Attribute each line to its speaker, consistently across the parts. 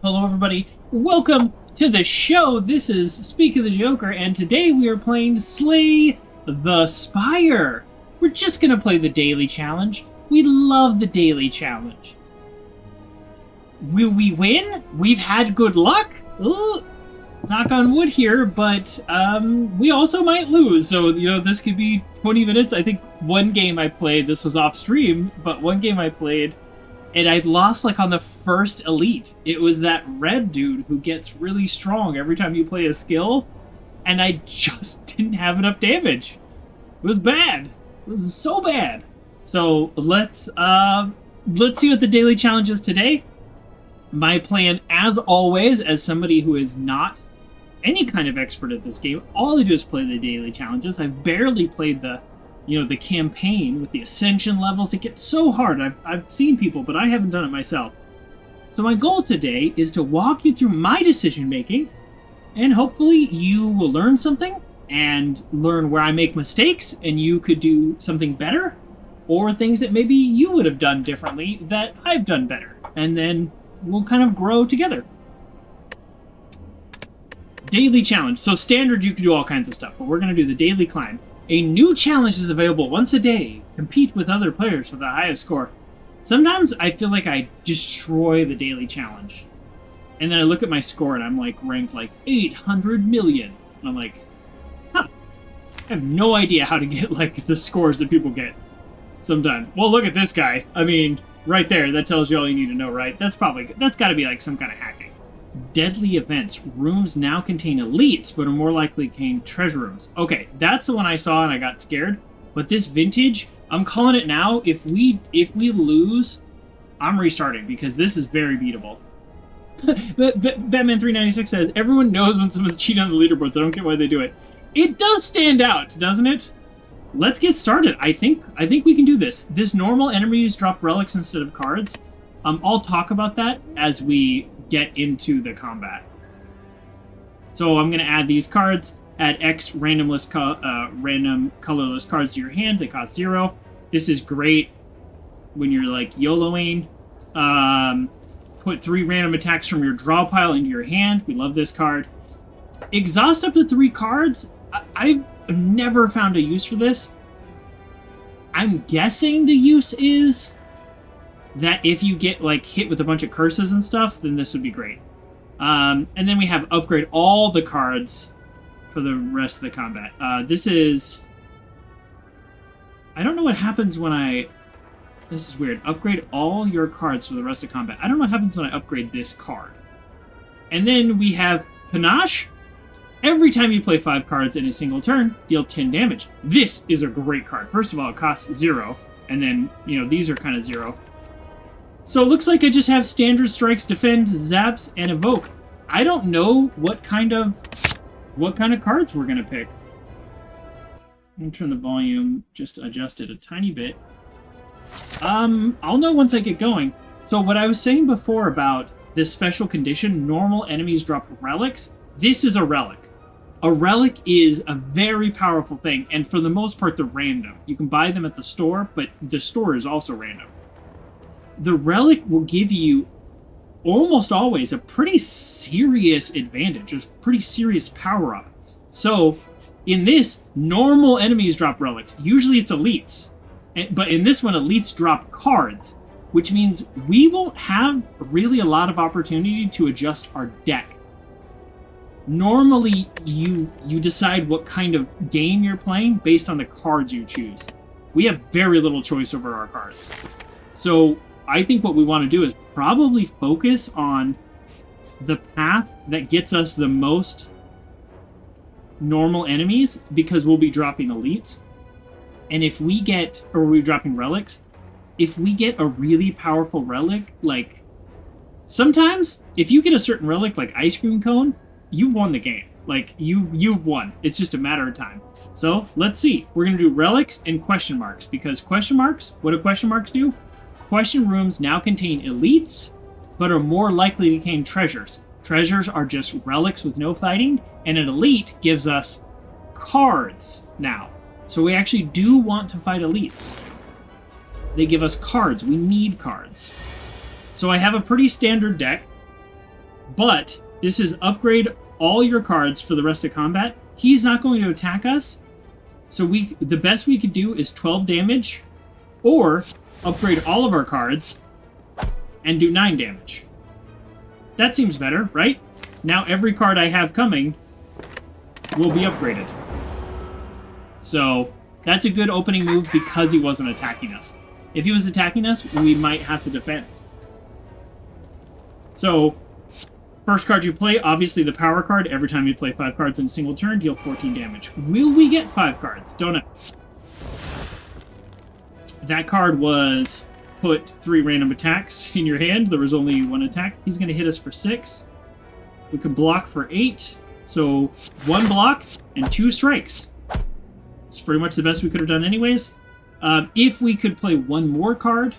Speaker 1: Hello, everybody. Welcome to the show. This is Speak of the Joker, and today we are playing Slay the Spire. We're just going to play the daily challenge. We love the daily challenge. Will we win? We've had good luck. Ugh. Knock on wood here, but we also might lose. So, this could be 20 minutes. I think one game I played, this was off stream, but one game I played, and I lost on the first elite. It was that red dude who gets really strong every time you play a skill, and I just didn't have enough damage. It was bad. It was so bad. So let's see what the daily challenge is today. My plan, as always, as somebody who is not any kind of expert at this game, all I do is play the daily challenges. I've barely played the campaign with the ascension levels. It gets so hard. I've seen people, but I haven't done it myself. So my goal today is to walk you through my decision making, and hopefully you will learn something and learn where I make mistakes and you could do something better, or things that maybe you would have done differently that I've done better. And then we'll kind of grow together. Daily challenge. So standard, you can do all kinds of stuff, but we're going to do the daily climb. A new challenge is available once a day. Compete with other players for the highest score. Sometimes I feel like I destroy the daily challenge. And then I look at my score and I'm ranked 800 million. And I'm like, huh. I have no idea how to get the scores that people get sometimes. Well, look at this guy. I mean, right there, that tells you all you need to know, right? That's got to be some kind of hacking. Deadly events. Rooms now contain elites, but are more likely to contain treasure rooms. Okay, that's the one I saw and I got scared. But this vintage, I'm calling it now. If we lose, I'm restarting because this is very beatable. Batman 396 says, everyone knows when someone's cheating on the leaderboards. I don't get why they do it. It does stand out, doesn't it? Let's get started. I think we can do this. This normal enemies drop relics instead of cards. I'll talk about that as we get into the combat. So I'm going to add these cards. Add X random colorless cards to your hand. They cost 0. This is great when you're YOLOing. Put 3 random attacks from your draw pile into your hand. We love this card. Exhaust up to 3 cards. I've never found a use for this. I'm guessing the use is that if you get hit with a bunch of curses and stuff, then this would be great. And then we have upgrade all the cards for the rest of the combat. This is... I don't know what happens when I... This is weird. Upgrade all your cards for the rest of combat. I don't know what happens when I upgrade this card. And then we have Panache. Every time you play 5 cards in a single turn, deal 10 damage. This is a great card. First of all, it costs 0. And then, these are kind of 0. So it looks like I just have standard strikes, defend, zaps, and evoke. I don't know what kind of cards we're gonna pick. I'm gonna turn the volume, just adjust it a tiny bit. I'll know once I get going. So what I was saying before about this special condition, normal enemies drop relics, this is a relic. A relic is a very powerful thing, and for the most part, they're random. You can buy them at the store, but the store is also random. The relic will give you almost always a pretty serious advantage, a pretty serious power-up. So, in this, normal enemies drop relics. Usually it's elites. But in this one, elites drop cards, which means we won't have really a lot of opportunity to adjust our deck. Normally, you decide what kind of game you're playing based on the cards you choose. We have very little choice over our cards. So, I think what we want to do is probably focus on the path that gets us the most normal enemies, because we'll be dropping elites. And if we get, or we're dropping relics, if we get a really powerful relic, sometimes if you get a certain relic like ice cream cone, you've won the game. You've won. It's just a matter of time. So let's see. We're going to do relics and question marks, because question marks, what do question marks do? Question rooms now contain elites, but are more likely to contain treasures. Treasures are just relics with no fighting, and an elite gives us cards now. So we actually do want to fight elites. They give us cards. We need cards. So I have a pretty standard deck. But this is upgrade all your cards for the rest of combat. He's not going to attack us. So the best we could do is 12 damage, or upgrade all of our cards and do 9 damage. That seems better, right? Now every card I have coming will be upgraded. So that's a good opening move because he wasn't attacking us. If he was attacking us, we might have to defend. So, first card you play, obviously the power card. Every time you play 5 cards in a single turn, deal 14 damage. Will we get 5 cards? Don't know. That card was put 3 random attacks in your hand. There was only 1 attack. He's going to hit us for 6. We can block for 8. So 1 block and 2 strikes. It's pretty much the best we could have done anyways. If we could play 1 more card,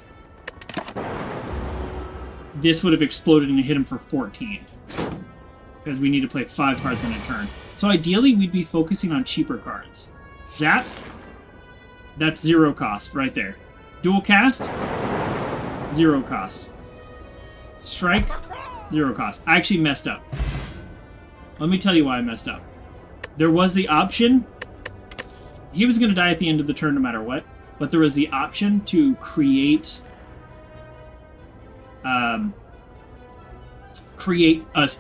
Speaker 1: this would have exploded and hit him for 14. Because we need to play 5 cards in a turn. So ideally, we'd be focusing on cheaper cards. Zap. That's 0 cost right there. Dual cast. 0 cost. Strike. 0 cost. I actually messed up. Let me tell you why I messed up. There was the option. He was going to die at the end of the turn no matter what. But there was the option to create a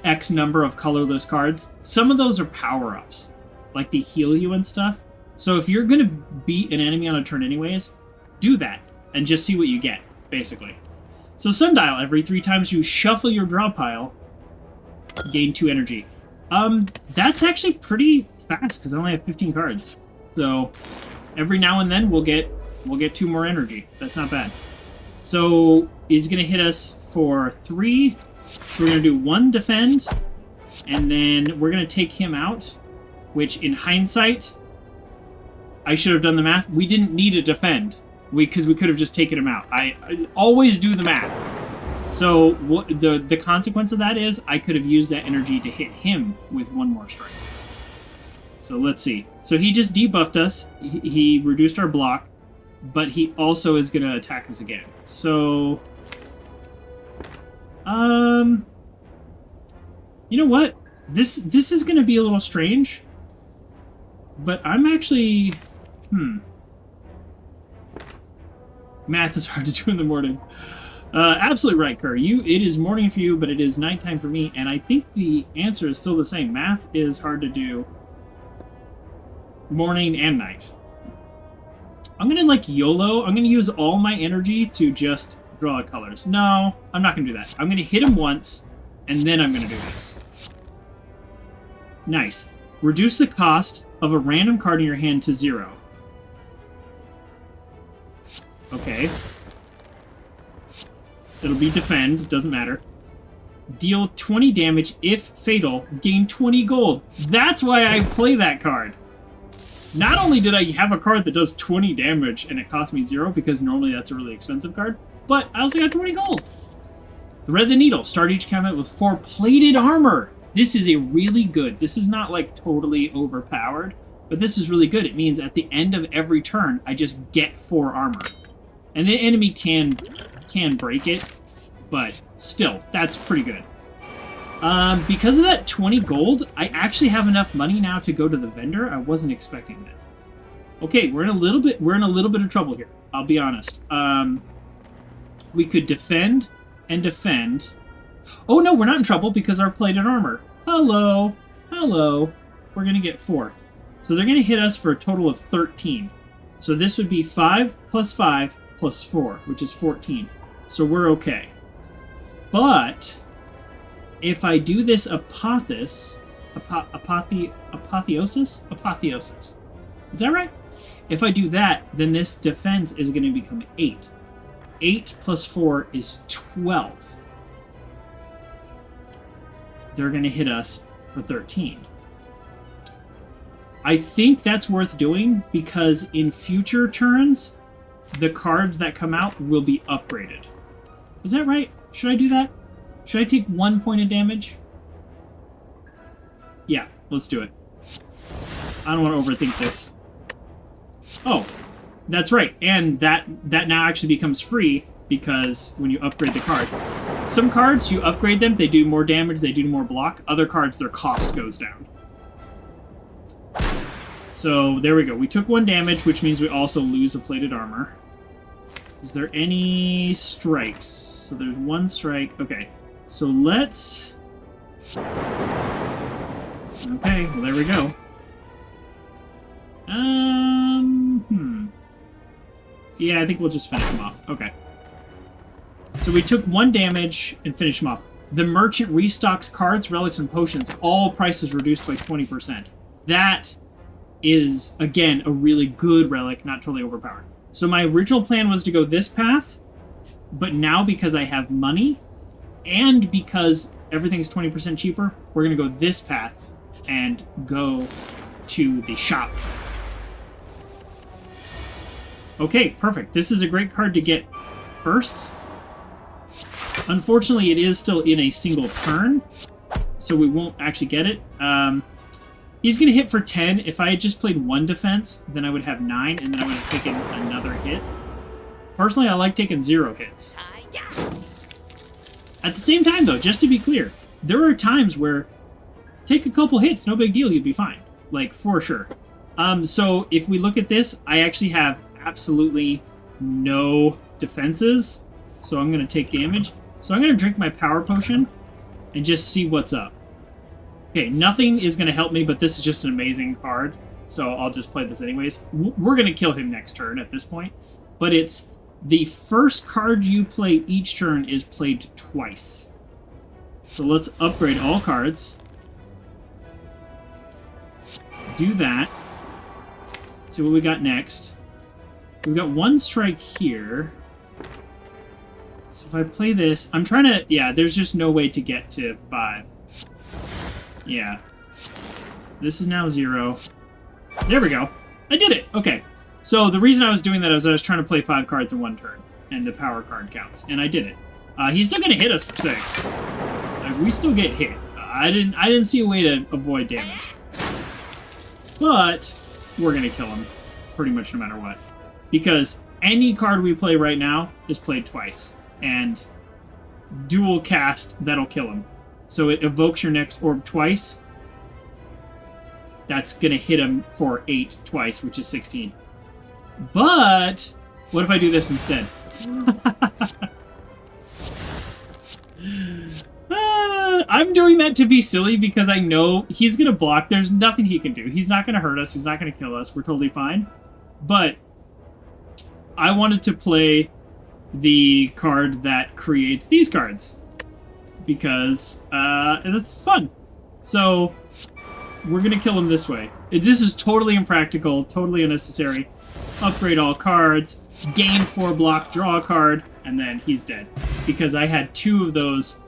Speaker 1: X number of colorless cards. Some of those are power-ups, like they heal you and stuff. So if you're going to beat an enemy on a turn anyways, do that and just see what you get, basically. So Sundial, every 3 times you shuffle your draw pile, gain 2 energy. That's actually pretty fast because I only have 15 cards. So every now and then we'll get 2 more energy. That's not bad. So he's going to hit us for 3. So we're going to do 1 defend, and then we're going to take him out, which in hindsight, I should have done the math. We didn't need to defend because we could have just taken him out. I always do the math. So the consequence of that is I could have used that energy to hit him with 1 more strike. So let's see. So he just debuffed us. He reduced our block, but he also is going to attack us again. So, you know what? This is going to be a little strange, but I'm actually, Math is hard to do in the morning. Absolutely right, Kerr. It is morning for you, but it is nighttime for me, and I think the answer is still the same. Math is hard to do morning and night. I'm gonna YOLO. I'm gonna use all my energy to just draw colors. No, I'm not gonna do that. I'm gonna hit him once, and then I'm gonna do this. Nice. Reduce the cost of a random card in your hand to 0. Okay. It'll be defend, doesn't matter. Deal 20 damage if fatal, gain 20 gold. That's why I play that card. Not only did I have a card that does 20 damage and it cost me 0, because normally that's a really expensive card, but I also got 20 gold. Thread the needle. Start each combat with 4 plated armor. This is a really good. This is not like totally overpowered, but this is really good. It means at the end of every turn, I just get 4 armor. And the enemy can break it, but still, that's pretty good. Because of that 20 gold, I actually have enough money now to go to the vendor. I wasn't expecting that. Okay, we're in a little bit of trouble here. I'll be honest. We could defend and defend. Oh no, we're not in trouble because our plated armor. Hello. Hello. We're gonna get 4. So they're gonna hit us for a total of 13. So this would be 5 plus 5 plus 4, which is 14. So we're okay. But if I do this apotheosis? Is that right? If I do that, then this defense is going to become 8. 8 plus 4 is 12. They're going to hit us for 13. I think that's worth doing because in future turns, the cards that come out will be upgraded. Is that right? Should I do that? Should I take 1 point of damage? Yeah, let's do it. I don't want to overthink this. Oh, that's right. And that now actually becomes free because when you upgrade the card, some cards, you upgrade them, they do more damage, they do more block. Other cards, their cost goes down. So, there we go. We took 1 damage, which means we also lose a plated armor. Is there any strikes? So there's 1 strike. Okay. So let's... Okay, well, there we go. Yeah, I think we'll just finish him off. Okay. So we took 1 damage and finished him off. The merchant restocks cards, relics, and potions. All prices reduced by 20%. That is, again, a really good relic, not totally overpowered. So my original plan was to go this path, but now because I have money, and because everything's 20% cheaper, we're going to go this path and go to the shop. Okay, perfect. This is a great card to get first. Unfortunately, it is still in a single turn, so we won't actually get it. He's going to hit for 10. If I had just played 1 defense, then I would have 9, and then I would have taken another hit. Personally, I like taking 0 hits. At the same time, though, just to be clear, there are times where take a couple hits, no big deal, you'd be fine. Like, for sure. So if we look at this, I actually have absolutely no defenses, so I'm going to take damage. So I'm going to drink my power potion and just see what's up. Okay, nothing is going to help me, but this is just an amazing card, so I'll just play this anyways. We're going to kill him next turn at this point, but it's the first card you play each turn is played twice. So let's upgrade all cards. Do that. See what we got next. We've got 1 strike here. So if I play this, I'm trying to... Yeah, there's just no way to get to 5. Yeah. This is now 0. There we go. I did it! Okay. So the reason I was doing that is I was trying to play 5 cards in 1 turn. And the power card counts. And I did it. He's still going to hit us for 6. Like, we still get hit. I didn't see a way to avoid damage. But we're going to kill him. Pretty much no matter what. Because any card we play right now is played twice. And dual cast, that'll kill him. So it evokes your next orb twice. That's going to hit him for 8 twice, which is 16. But what if I do this instead? I'm doing that to be silly because I know he's going to block. There's nothing he can do. He's not going to hurt us. He's not going to kill us. We're totally fine. But I wanted to play the card that creates these cards because it's fun. So we're going to kill him this way. This is totally impractical, totally unnecessary. Upgrade all cards, gain 4 block, draw a card, and then he's dead. Because I had 2 of those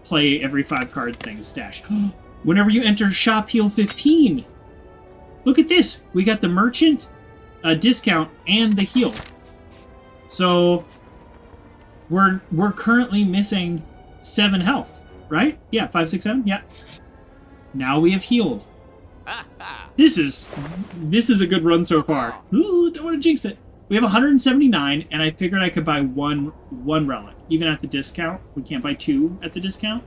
Speaker 1: play every 5 card thing stash. Whenever you enter shop, heal 15. Look at this. We got the merchant discount and the heal. So we're currently missing 7 health, right? Yeah, 5, 6, 7. Yeah. Now we have healed. This is a good run so far. Ooh, don't want to jinx it. We have 179, and I figured I could buy one relic, even at the discount. We can't buy 2 at the discount.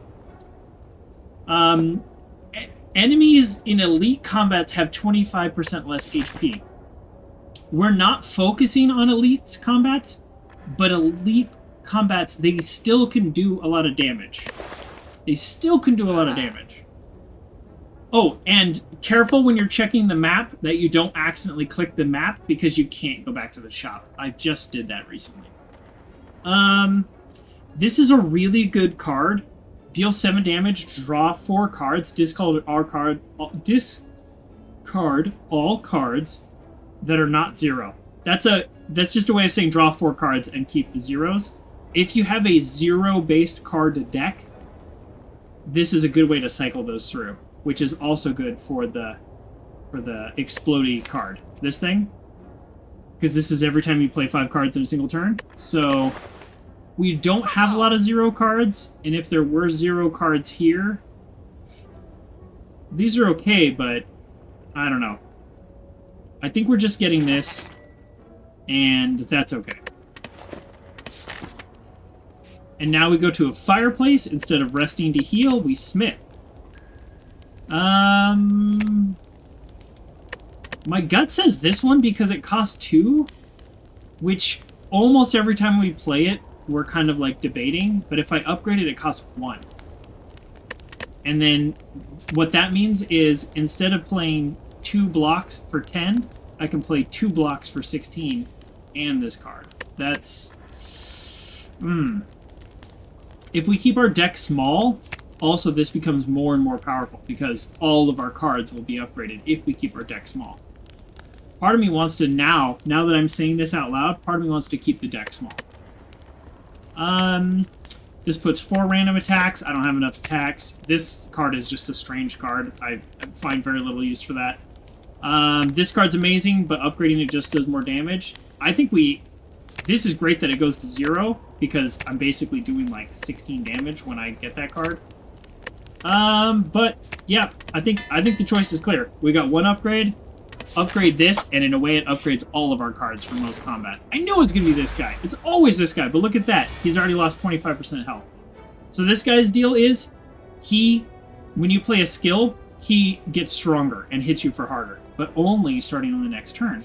Speaker 1: Enemies in elite combats have 25% less HP. We're not focusing on elite combats, but elite combats, they still can do a lot of damage. They still can do a lot of damage. Oh, and careful when you're checking the map that you don't accidentally click the map because you can't go back to the shop. I just did that recently. This is a really good card. Deal 7 damage, draw 4 cards, discard all cards that are not 0. That's just a way of saying draw 4 cards and keep the zeros. If you have a 0-based card deck, this is a good way to cycle those through, which is also good for the explodey card. This thing, because this is every time you play 5 cards in a single turn. So we don't have a lot of 0 cards, and if there were 0 cards here, these are okay, but I don't know. I think we're just getting this, and that's okay. And now we go to a fireplace. Instead of resting to heal, we smith. My gut says this one because it costs 2, which almost every time we play it, we're kind of like debating. But if I upgrade it, it costs 1. And then what that means is instead of playing 2 blocks for 10, I can play 2 blocks for 16 and this card. That's... If we keep our deck small, also this becomes more and more powerful because all of our cards will be upgraded if we keep our deck small. Part of me wants to now that I'm saying this out loud, part of me wants to keep the deck small. This puts 4 random attacks. I don't have enough attacks. This card is just a strange card. I find very little use for that. This card's amazing, but upgrading it just does more damage. I think this is great that it goes to 0, because I'm basically doing like 16 damage when I get that card. But yeah, I think the choice is clear. We got 1 upgrade. Upgrade this, and in a way it upgrades all of our cards for most combats. I know it's going to be this guy. It's always this guy, but look at that. He's already lost 25% health. So this guy's deal is, when you play a skill, he gets stronger and hits you for harder, but only starting on the next turn.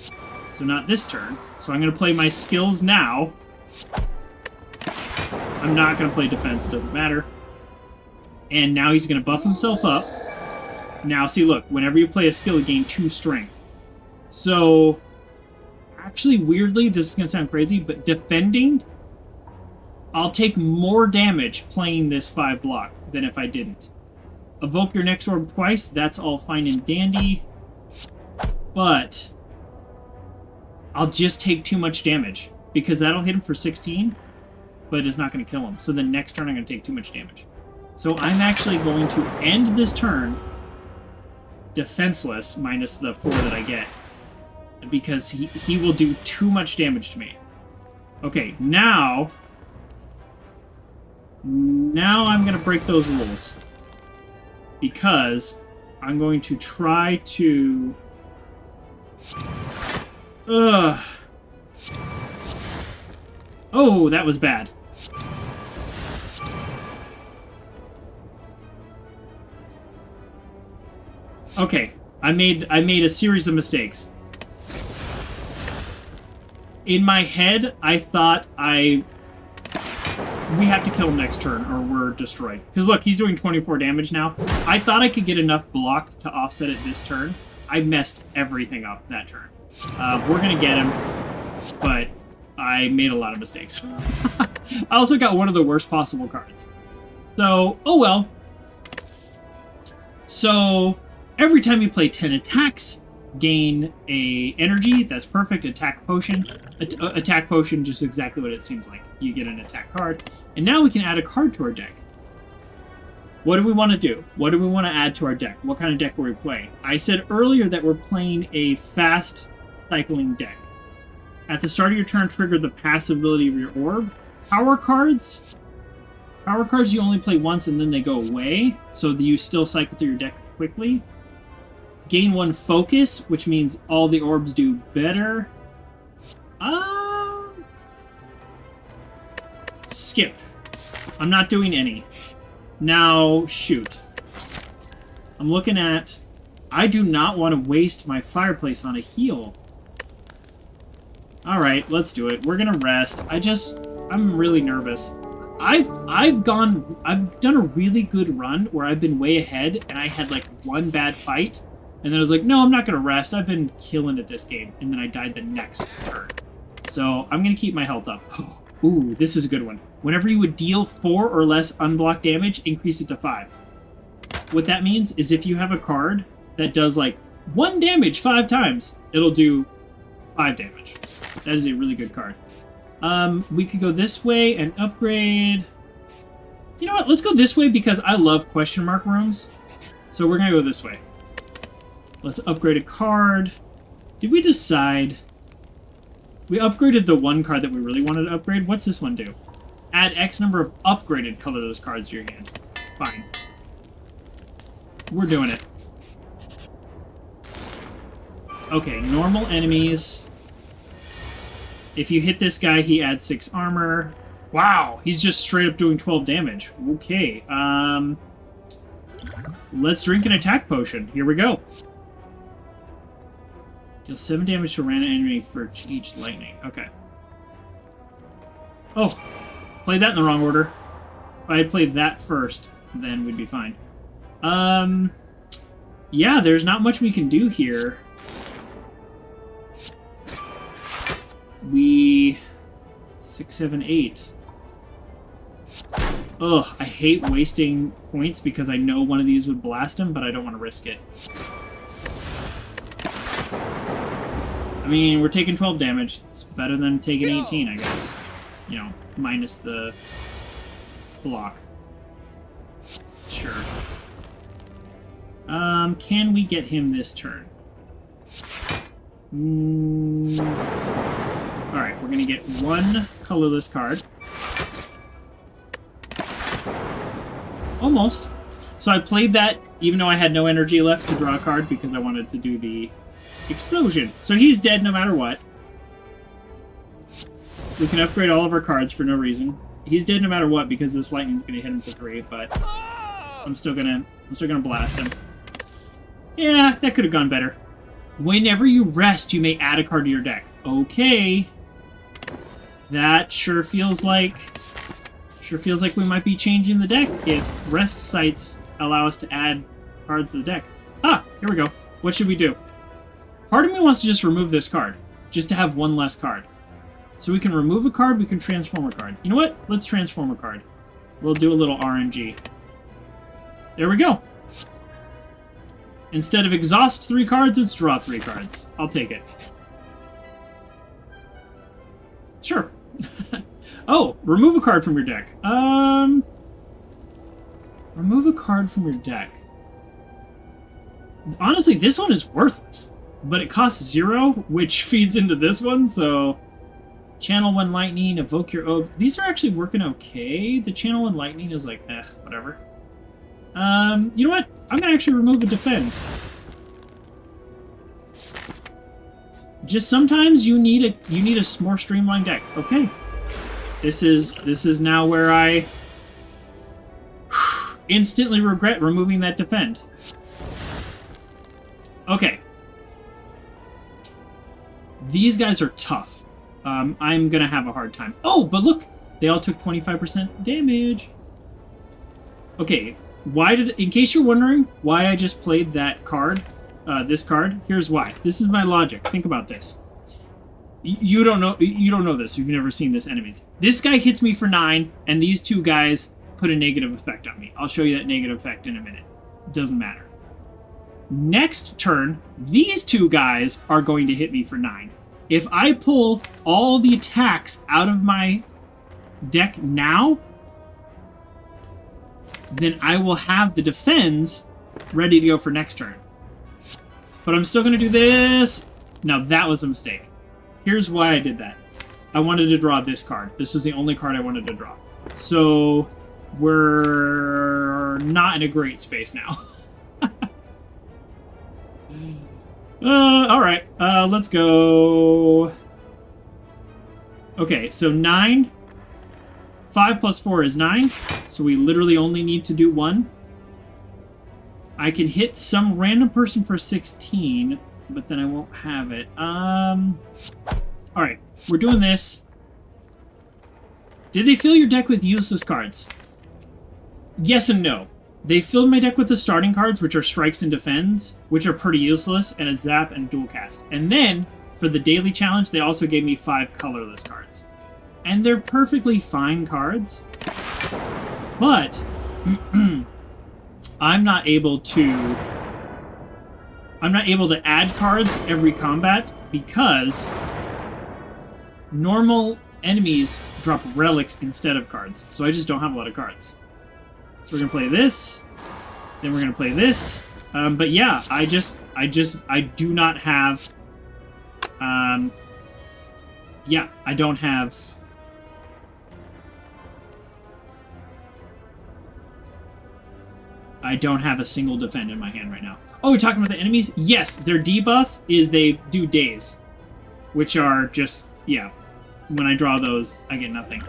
Speaker 1: So not this turn. So I'm going to play my skills now. I'm not going to play defense, it doesn't matter. And now he's going to buff himself up. Now, see, look, whenever you play a skill, you gain 2 strength. So, actually, weirdly, this is going to sound crazy, but defending, I'll take more damage playing this 5 block than if I didn't. Evoke your next orb twice, that's all fine and dandy. But I'll just take too much damage, because that'll hit him for 16, but it's not going to kill him. So the next turn I'm going to take too much damage. So I'm actually going to end this turn defenseless, minus the 4 that I get, because he will do too much damage to me. Okay, now I'm going to break those rules, because I'm going to try to... Oh, that was bad. Okay, I made a series of mistakes. In my head, I thought we have to kill him next turn or we're destroyed. Because look, he's doing 24 damage now. I thought I could get enough block to offset it this turn. I messed everything up that turn. We're going to get him, but I made a lot of mistakes. I also got one of the worst possible cards. So, oh well. So, every time you play 10 attacks, gain a energy. That's perfect. Attack potion. Attack potion, just exactly what it seems like. You get an attack card. And now we can add a card to our deck. What do we want to do? What do we want to add to our deck? What kind of deck were we playing? I said earlier that we're playing a fast cycling deck. At the start of your turn, trigger the passive ability of your orb. Power cards. Power cards you only play once and then they go away, so you still cycle through your deck quickly. Gain 1 focus, which means all the orbs do better. Skip. I'm not doing any. Now, shoot. I'm looking at... I do not want to waste my fireplace on a heal. Alright, let's do it. We're gonna rest. I'm really nervous. I've done a really good run where I've been way ahead and I had like 1 bad fight. And then I was like, no, I'm not gonna rest. I've been killing it this game. And then I died the next turn. So I'm gonna keep my health up. Ooh, this is a good one. Whenever you would deal 4 or less unblocked damage, increase it to 5. What that means is if you have a card that does like 1 damage 5 times, it'll do 5 damage. That is a really good card. We could go this way and upgrade. You know what? Let's go this way because I love question mark rooms. So we're going to go this way. Let's upgrade a card. Did we decide? We upgraded the 1 card that we really wanted to upgrade. What's this one do? Add X number of upgraded colorless cards to your hand. Fine. We're doing it. Okay, normal enemies. If you hit this guy, he adds 6 armor. Wow, he's just straight up doing 12 damage. Okay, let's drink an attack potion. Here we go. Deal 7 damage to a random enemy for each lightning. Okay. Oh, played that in the wrong order. If I had played that first, then we'd be fine. Yeah, there's not much we can do here. We... 6, 7, 8. Ugh, I hate wasting points because I know one of these would blast him, but I don't want to risk it. I mean, we're taking 12 damage. It's better than taking 18, I guess. You know, minus the block. Sure. Can we get him this turn? Alright, we're gonna get one colorless card. Almost. So I played that even though I had no energy left to draw a card because I wanted to do the explosion. So he's dead no matter what. We can upgrade all of our cards for no reason. He's dead no matter what because this lightning's gonna hit him for 3, but I'm still gonna blast him. Yeah, that could have gone better. Whenever you rest, you may add a card to your deck. Okay. That sure feels like we might be changing the deck if rest sites allow us to add cards to the deck. Ah, here we go. What should we do? Part of me wants to just remove this card, just to have one less card. So we can remove a card, we can transform a card. You know what? Let's transform a card. We'll do a little RNG. There we go. Instead of exhaust 3 cards, it's draw 3 cards. I'll take it. Sure. Oh, remove a card from your deck. Remove a card from your deck. Honestly, this one is worthless. But it costs 0, which feeds into this one, so... Channel 1 Lightning, evoke your Ogre. These are actually working okay. The Channel 1 Lightning is like, whatever. You know what? I'm gonna actually remove a defend. Just sometimes you need a more streamlined deck. Okay. This is now where I instantly regret removing that defend. Okay. These guys are tough. I'm gonna have a hard time. Oh, but look! They all took 25% damage. Okay, in case you're wondering why I just played that card, this card, here's why. This is my logic. Think about this. You don't know this. You've never seen this enemies. This guy hits me for 9, and these 2 guys put a negative effect on me. I'll show you that negative effect in a minute. It doesn't matter. Next turn, these 2 guys are going to hit me for 9. If I pull all the attacks out of my deck now, then I will have the defends ready to go for next turn. But I'm still going to do this. Now, that was a mistake. Here's why I did that. I wanted to draw this card. This is the only card I wanted to draw. So, we're not in a great space now. Alright. Let's go... Okay, so 9. 5 plus 4 is 9. So we literally only need to do 1. I can hit some random person for 16, but then I won't have it. Alright, we're doing this. Did they fill your deck with useless cards? Yes and no. They filled my deck with the starting cards, which are strikes and defends, which are pretty useless, and a zap and dual cast. And then, for the daily challenge, they also gave me 5 colorless cards. And they're perfectly fine cards, but I'm not able to add cards every combat because normal enemies drop relics instead of cards. So I just don't have a lot of cards. So we're gonna play this, then we're gonna play this. But yeah, I do not have. Yeah, I don't have. I don't have a single defend in my hand right now. Oh, we're talking about the enemies? Yes, their debuff is they do daze, which are just, yeah. When I draw those, I get nothing.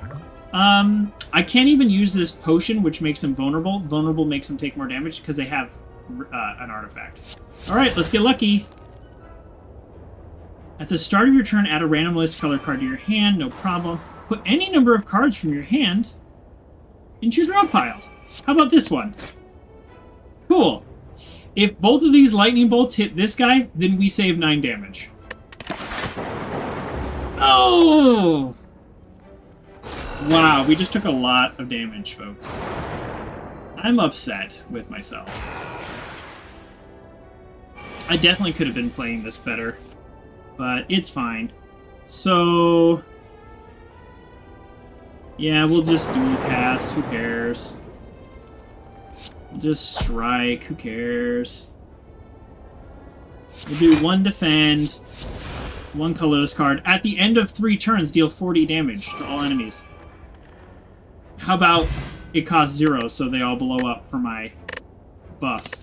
Speaker 1: I can't even use this potion, which makes them vulnerable. Vulnerable makes them take more damage because they have an artifact. Alright, let's get lucky. At the start of your turn, add a random list color card to your hand. No problem. Put any number of cards from your hand into your draw pile. How about this one? Cool. If both of these lightning bolts hit this guy, then we save 9 damage. Oh! Wow, we just took a lot of damage, folks. I'm upset with myself. I definitely could have been playing this better, but it's fine. So... yeah, we'll just dual cast. Who cares? We'll just strike. Who cares? We'll do 1 defend, 1 colorless card. At the end of 3 turns, deal 40 damage to all enemies. How about it costs 0, so they all blow up for my buff?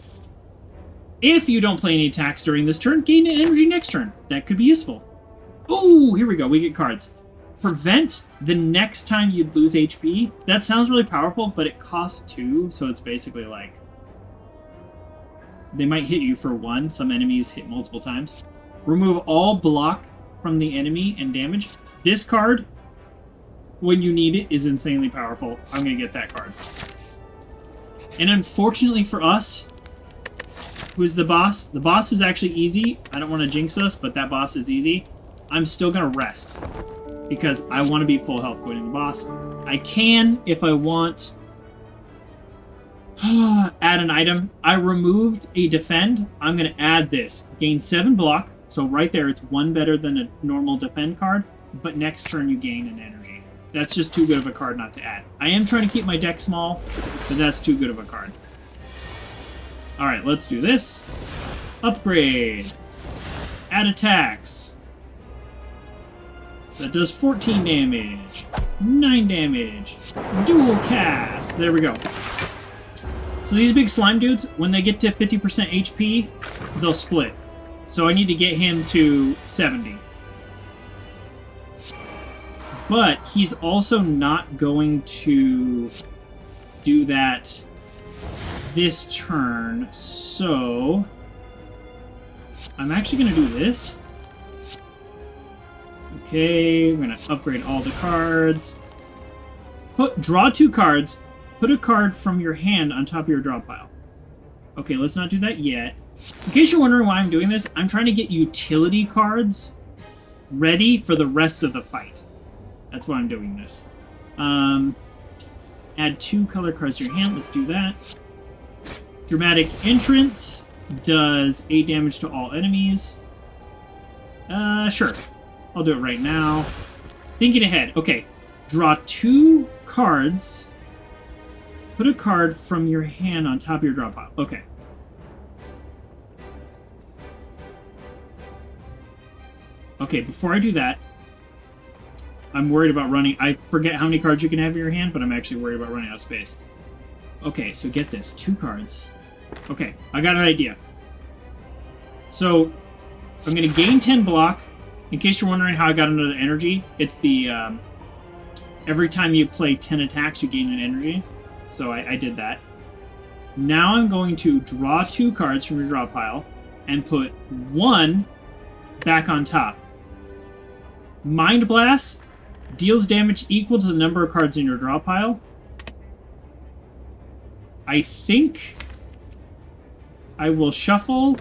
Speaker 1: If you don't play any attacks during this turn, gain an energy next turn. That could be useful. Ooh, here we go. We get cards. Prevent the next time you lose HP. That sounds really powerful, but it costs 2, so it's basically like... they might hit you for 1. Some enemies hit multiple times. Remove all block from the enemy and damage. This card, when you need it, is insanely powerful. I'm going to get that card. And unfortunately for us, who's the boss? The boss is actually easy. I don't want to jinx us, but that boss is easy. I'm still going to rest, because I want to be full health going to the boss. I can, if I want, add an item. I removed a defend. I'm going to add this. Gain 7 block. So right there, it's 1 better than a normal defend card. But next turn, you gain an energy. That's just too good of a card not to add. I am trying to keep my deck small, but that's too good of a card. Alright, let's do this. Upgrade. Add attacks. So that does 14 damage. 9 damage. Dual cast. There we go. So these big slime dudes, when they get to 50% HP, they'll split. So I need to get him to 70. But he's also not going to do that this turn, so I'm actually going to do this. Okay, we're going to upgrade all the cards. Draw 2 cards. Put a card from your hand on top of your draw pile. Okay, let's not do that yet. In case you're wondering why I'm doing this, I'm trying to get utility cards ready for the rest of the fight. That's why I'm doing this. Add 2 color cards to your hand. Let's do that. Dramatic Entrance does 8 damage to all enemies. Sure. I'll do it right now. Thinking ahead. Okay. Draw 2 cards. Put a card from your hand on top of your draw pile. Okay. Okay, before I do that, I'm worried about running... I forget how many cards you can have in your hand, but I'm actually worried about running out of space. Okay, so get this. 2 cards. Okay, I got an idea. So, I'm going to gain 10 block. In case you're wondering how I got another energy, it's the... every time you play 10 attacks, you gain an energy. So I did that. Now I'm going to draw 2 cards from your draw pile and put 1 back on top. Mind Blast deals damage equal to the number of cards in your draw pile. I think I will shuffle.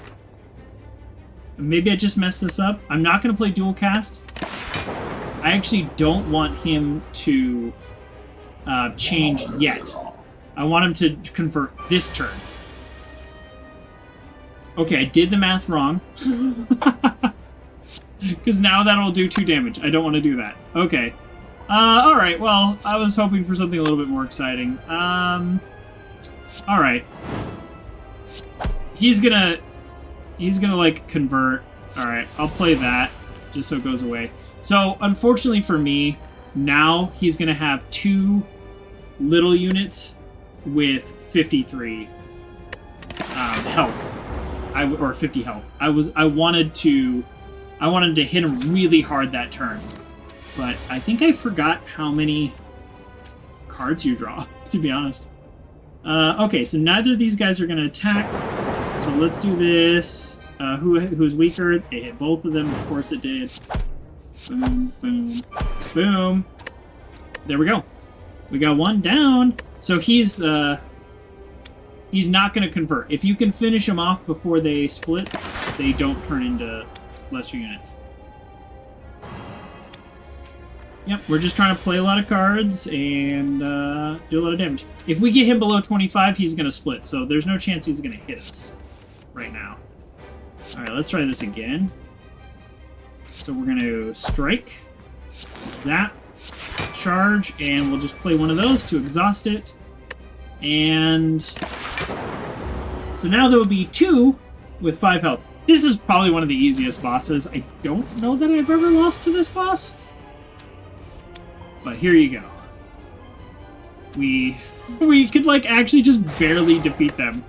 Speaker 1: Maybe I just messed this up. I'm not going to play dual cast. I actually don't want him to change yet. I want him to convert this turn. Okay, I did the math wrong. Because now that'll do 2 damage. I don't want to do that. Okay. Alright, well, I was hoping for something a little bit more exciting. Alright. He's gonna, like, convert. Alright, I'll play that, just so it goes away. So, unfortunately for me, now he's gonna have 2 little units with 53 health. Or 50 health. I wanted to hit him really hard that turn. But I think I forgot how many cards you draw, to be honest. Okay, so neither of these guys are going to attack. So let's do this. Who's weaker? It hit both of them. Of course it did. Boom, boom, boom. There we go. We got one down. So he's not going to convert. If you can finish them off before they split, they don't turn into lesser units. Yep, we're just trying to play a lot of cards and do a lot of damage. If we get him below 25, he's going to split, so there's no chance he's going to hit us right now. Alright, let's try this again. So we're going to strike, zap, charge, and we'll just play one of those to exhaust it. And so now there will be 2 with 5 health. This is probably one of the easiest bosses. I don't know that I've ever lost to this boss. But here you go. We could, like, actually just barely defeat them.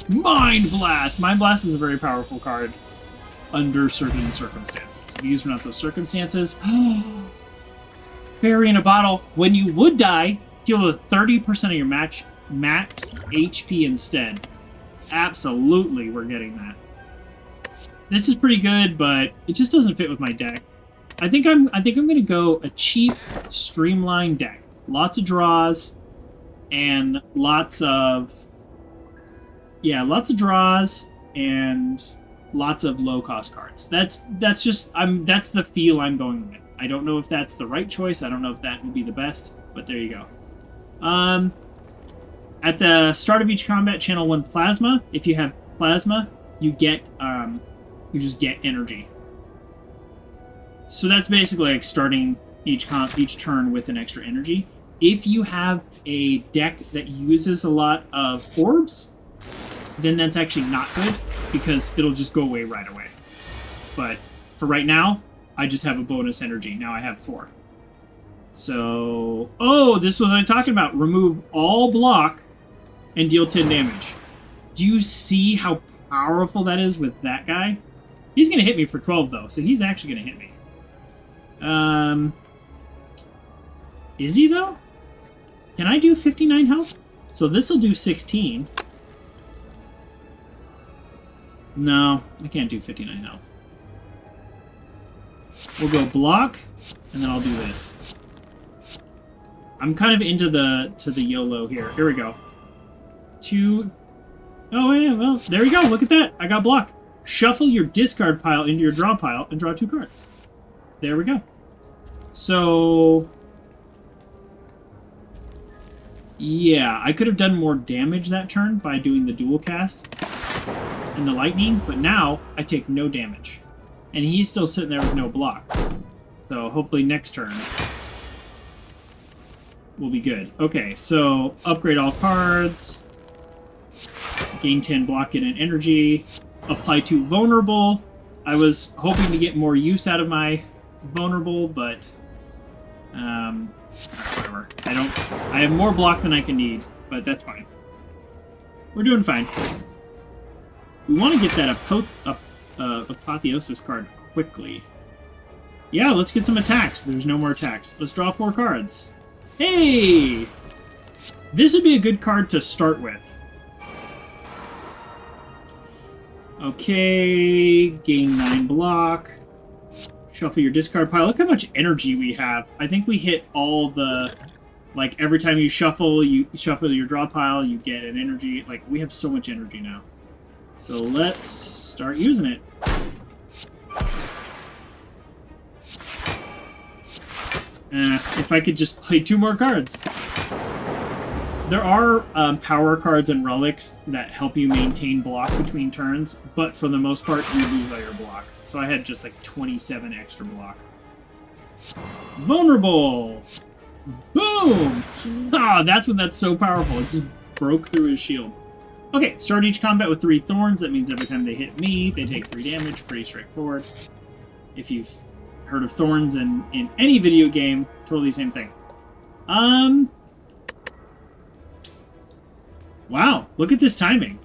Speaker 1: Mind Blast! Mind Blast is a very powerful card under certain circumstances. These are not those circumstances. Fairy in a bottle. When you would die, heal 30% of your max HP instead. Absolutely, we're getting that. This is pretty good, but it just doesn't fit with my deck. I think I'm gonna go a cheap, streamlined deck. Lots of draws, and lots of draws and lots of low-cost cards. That's the feel I'm going with. I don't know if that's the right choice. I don't know if that would be the best, but there you go. At the start of each combat, channel 1 plasma. If you have plasma, you get you just get energy. So that's basically like starting each turn with an extra energy. If you have a deck that uses a lot of orbs, then that's actually not good because it'll just go away right away. But for right now, I just have a bonus energy. Now I have 4. So, oh, this was what I'm talking about. Remove all block and deal 10 damage. Do you see how powerful that is with that guy? He's going to hit me for 12, though, so he's actually going to hit me. Is he, though? Can I do 59 health? So this will do 16. No, I can't do 59 health. We'll go block, and then I'll do this. I'm kind of into the YOLO here. Here we go. 2. Oh yeah, well, there we go. Look at that. I got block. Shuffle your discard pile into your draw pile and draw 2 cards. There we go. So yeah, I could have done more damage that turn by doing the dual cast and the lightning, but now I take no damage. And he's still sitting there with no block. So hopefully next turn will be good. Okay, so upgrade all cards. Gain 10 block and energy. Apply 2 vulnerable. I was hoping to get more use out of my vulnerable, but whatever. I have more block than I can need, but that's fine. We're doing fine. We want to get that Apotheosis card quickly. Yeah, let's get some attacks. There's no more attacks. Let's draw 4 cards. Hey! This would be a good card to start with. Okay, gain 9 block. Shuffle your discard pile. Look how much energy we have. I think we hit all the... Like, every time you shuffle your draw pile, you get an energy. Like, we have so much energy now. So let's start using it. If I could just play 2 more cards. There are power cards and relics that help you maintain block between turns, but for the most part, you lose all your block. So I had just like 27 extra block. Vulnerable! Boom! Ah, that's when that's so powerful. It just broke through his shield. Okay, start each combat with 3 thorns. That means every time they hit me, they take 3 damage. Pretty straightforward. If you've heard of thorns in any video game, totally the same thing. Wow, look at this timing.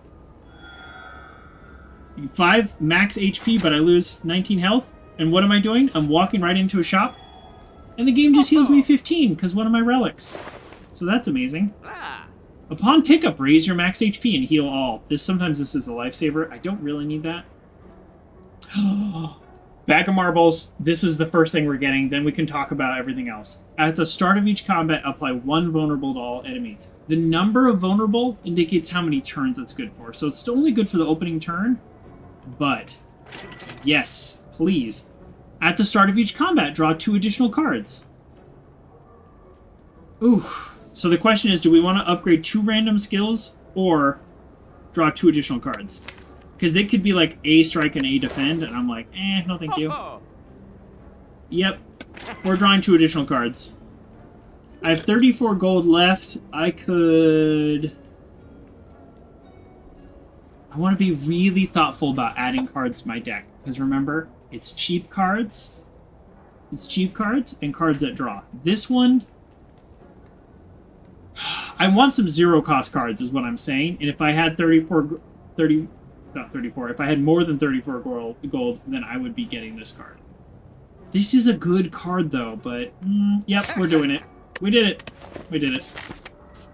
Speaker 1: 5 max HP, but I lose 19 health. And what am I doing? I'm walking right into a shop. And the game just heals me 15, because one of my relics. So that's amazing. Upon pickup, raise your max HP and heal all. Sometimes this is a lifesaver. I don't really need that. Bag of marbles. This is the first thing we're getting. Then we can talk about everything else. At the start of each combat, apply 1 vulnerable to all enemies. The number of vulnerable indicates how many turns it's good for. So it's still only good for the opening turn. But, yes, please. At the start of each combat, draw 2 additional cards. Ooh. So the question is, do we want to upgrade 2 random skills or draw 2 additional cards? Because they could be like A strike and A defend, and I'm like, no thank you. Yep. We're drawing 2 additional cards. I have 34 gold left. I want to be really thoughtful about adding cards to my deck. Because remember, it's cheap cards. It's cheap cards and cards that draw. This one, I want some zero-cost cards is what I'm saying. And if I had if I had more than 34 gold, then I would be getting this card. This is a good card, though, but... yep, we're doing it. We did it. We did it.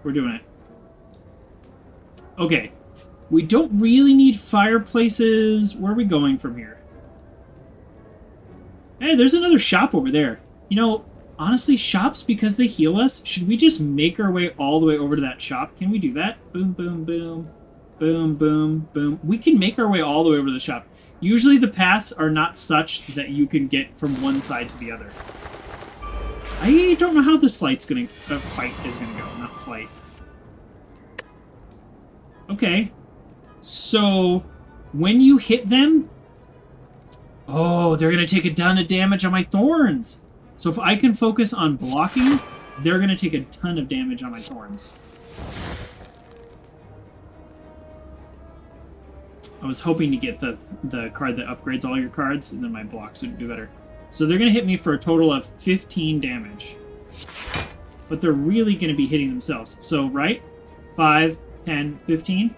Speaker 1: We're doing it. Okay. We don't really need fireplaces. Where are we going from here? Hey, there's another shop over there. You know, honestly, shops, because they heal us, should we just make our way all the way over to that shop? Can we do that? Boom, boom, boom. Boom, boom, boom. We can make our way all the way over to the shop. Usually the paths are not such that you can get from one side to the other. I don't know how this fight is gonna go. Not flight. Okay. So, when you hit them... Oh, they're gonna take a ton of damage on my thorns! So if I can focus on blocking, they're gonna take a ton of damage on my thorns. I was hoping to get the card that upgrades all your cards, and then my blocks would do better. So they're going to hit me for a total of 15 damage. But they're really going to be hitting themselves. So, right? 5, 10, 15.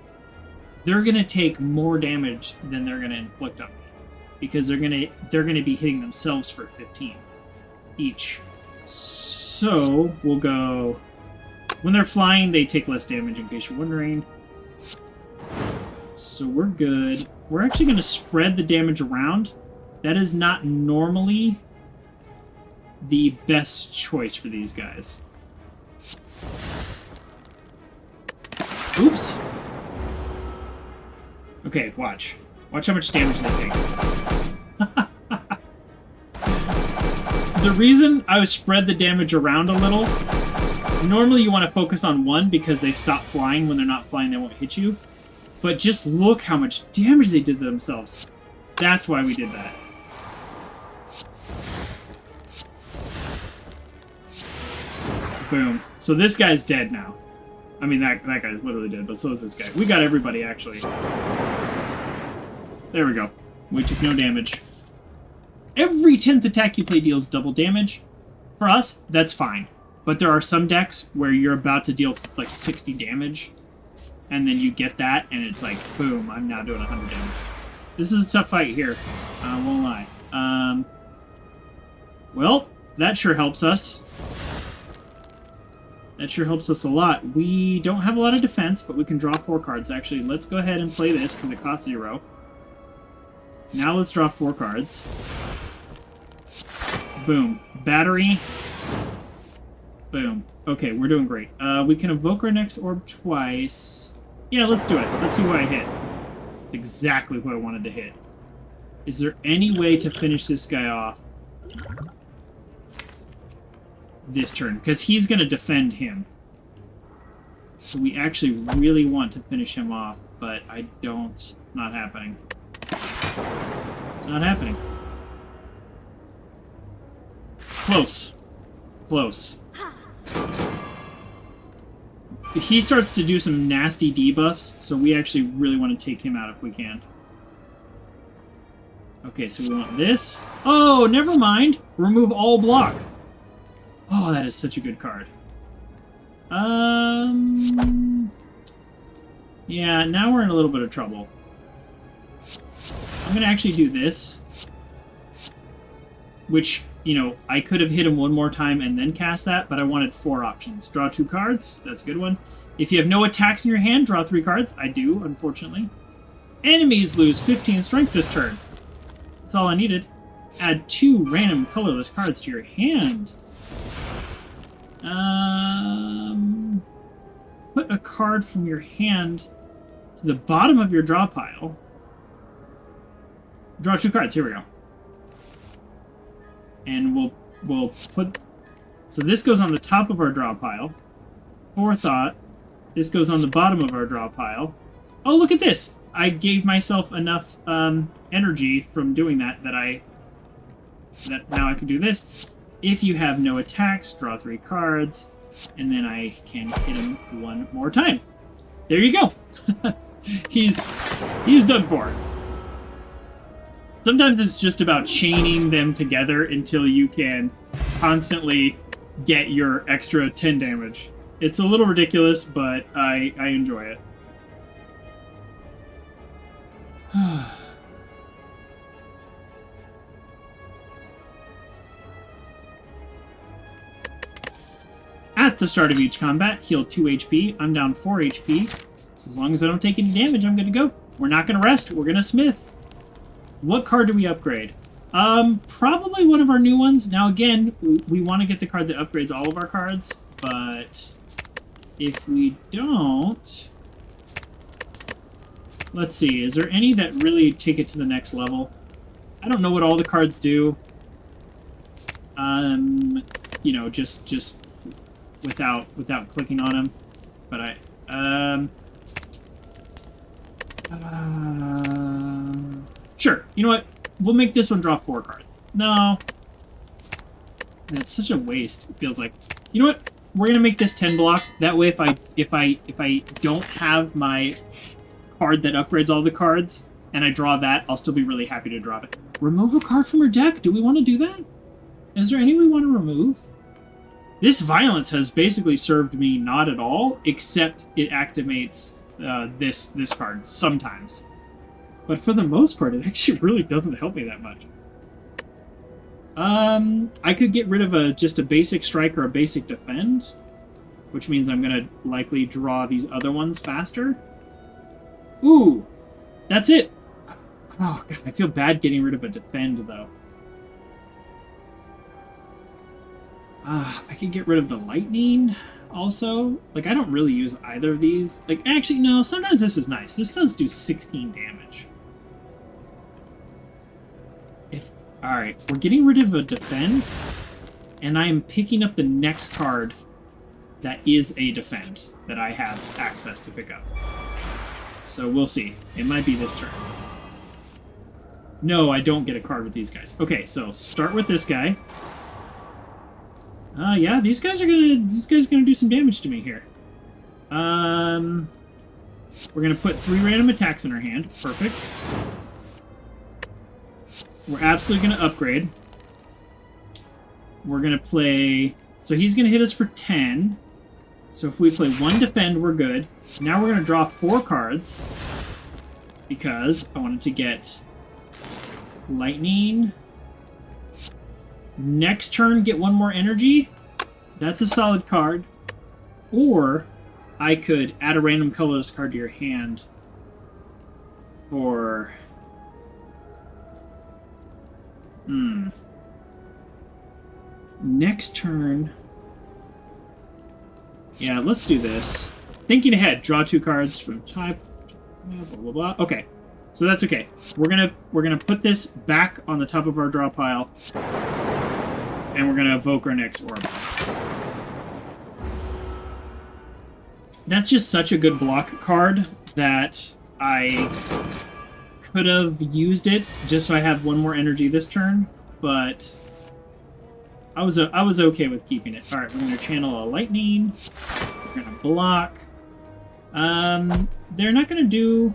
Speaker 1: They're going to take more damage than they're going to inflict on me. Because they're going to be hitting themselves for 15 each. So, we'll go... When they're flying, they take less damage, in case you're wondering. So we're good. We're actually going to spread the damage around. That is not normally the best choice for these guys. Oops. Okay, watch. Watch how much damage they take. The reason I would spread the damage around a little, normally you want to focus on one because they stop flying. When they're not flying, they won't hit you. But just look how much damage they did to themselves. That's why we did that. Boom. So this guy's dead now. I mean, that guy's literally dead, but so is this guy. We got everybody, actually. There we go. We took no damage. Every 10th attack you play deals double damage. For us, that's fine. But there are some decks where you're about to deal like 60 damage. And then you get that, and it's like, boom, I'm now doing 100 damage. This is a tough fight here. I won't lie. Well, that sure helps us. That sure helps us a lot. We don't have a lot of defense, but we can draw 4 cards. Actually, let's go ahead and play this, because it costs 0. Now let's draw 4 cards. Boom. Battery. Boom. Okay, we're doing great. We can evoke our next orb twice. Yeah, let's do it. Let's see who I hit. Exactly who I wanted to hit. Is there any way to finish this guy off this turn? Because he's going to defend him. So we actually really want to finish him off, but I don't... Not happening. It's not happening. Close. Close. He starts to do some nasty debuffs, so we actually really want to take him out if we can. Okay, so we want this. Oh, never mind. Remove all block. Oh, that is such a good card. Yeah, now we're in a little bit of trouble. I'm going to actually do this. which, you know, I could have hit him one more time and then cast that, but I wanted 4 options. Draw 2 cards. That's a good one. If you have no attacks in your hand, draw 3 cards. I do, unfortunately. Enemies lose 15 strength this turn. That's all I needed. Add 2 random colorless cards to your hand. Put a card from your hand to the bottom of your draw pile. Draw 2 cards. Here we go. And we'll put... So this goes on the top of our draw pile. Forethought. This goes on the bottom of our draw pile. Oh, look at this! I gave myself enough energy from doing that that now I can do this. If you have no attacks, draw 3 cards, and then I can hit him one more time. There you go. He's done for. Sometimes it's just about chaining them together until you can constantly get your extra 10 damage. It's a little ridiculous, but I enjoy it. At the start of each combat, heal 2 HP. I'm down 4 HP. So as long as I don't take any damage, I'm good to go. We're not going to rest. We're going to smith. What card do we upgrade? Probably one of our new ones. Now, again, we want to get the card that upgrades all of our cards, but if we don't... Let's see. Is there any that really take it to the next level? I don't know what all the cards do. You know, just without clicking on them. But sure. You know what? We'll make this one draw 4 cards. No. That's such a waste, it feels like. You know what? We're gonna make this 10 block. That way if I don't have my card that upgrades all the cards and I draw that, I'll still be really happy to draw it. Remove a card from our deck? Do we want to do that? Is there any we want to remove? This violence has basically served me not at all, except it activates this card sometimes. But for the most part, it actually really doesn't help me that much. I could get rid of just a basic strike or a basic defend, which means I'm going to likely draw these other ones faster. Ooh, that's it. Oh, God, I feel bad getting rid of a defend, though. I could get rid of the lightning also. Like, I don't really use either of these. Like, actually, no, sometimes this is nice. This does do 16 damage. Alright, we're getting rid of a defend, and I am picking up the next card that is a defend that I have access to pick up. So we'll see. It might be this turn. No, I don't get a card with these guys. Okay, so start with this guy. Yeah, these guys are gonna do some damage to me here. We're gonna put 3 random attacks in our hand. Perfect. We're absolutely gonna upgrade. We're gonna play... So he's gonna hit us for 10. So if we play 1 defend, we're good. Now we're gonna draw 4 cards. Because I wanted to get lightning. Next turn, get 1 more energy. That's a solid card. Or I could add a random colorless card to your hand. Or... Next turn... Yeah, let's do this. Thinking ahead, draw 2 cards from type... Blah, blah, blah. Okay. So that's okay. We're gonna put this back on the top of our draw pile. And we're gonna evoke our next orb. That's just such a good block card that I could have used it just so I have 1 more energy this turn, but I was okay with keeping it. All right, we're gonna channel a lightning. We're gonna block. They're not gonna do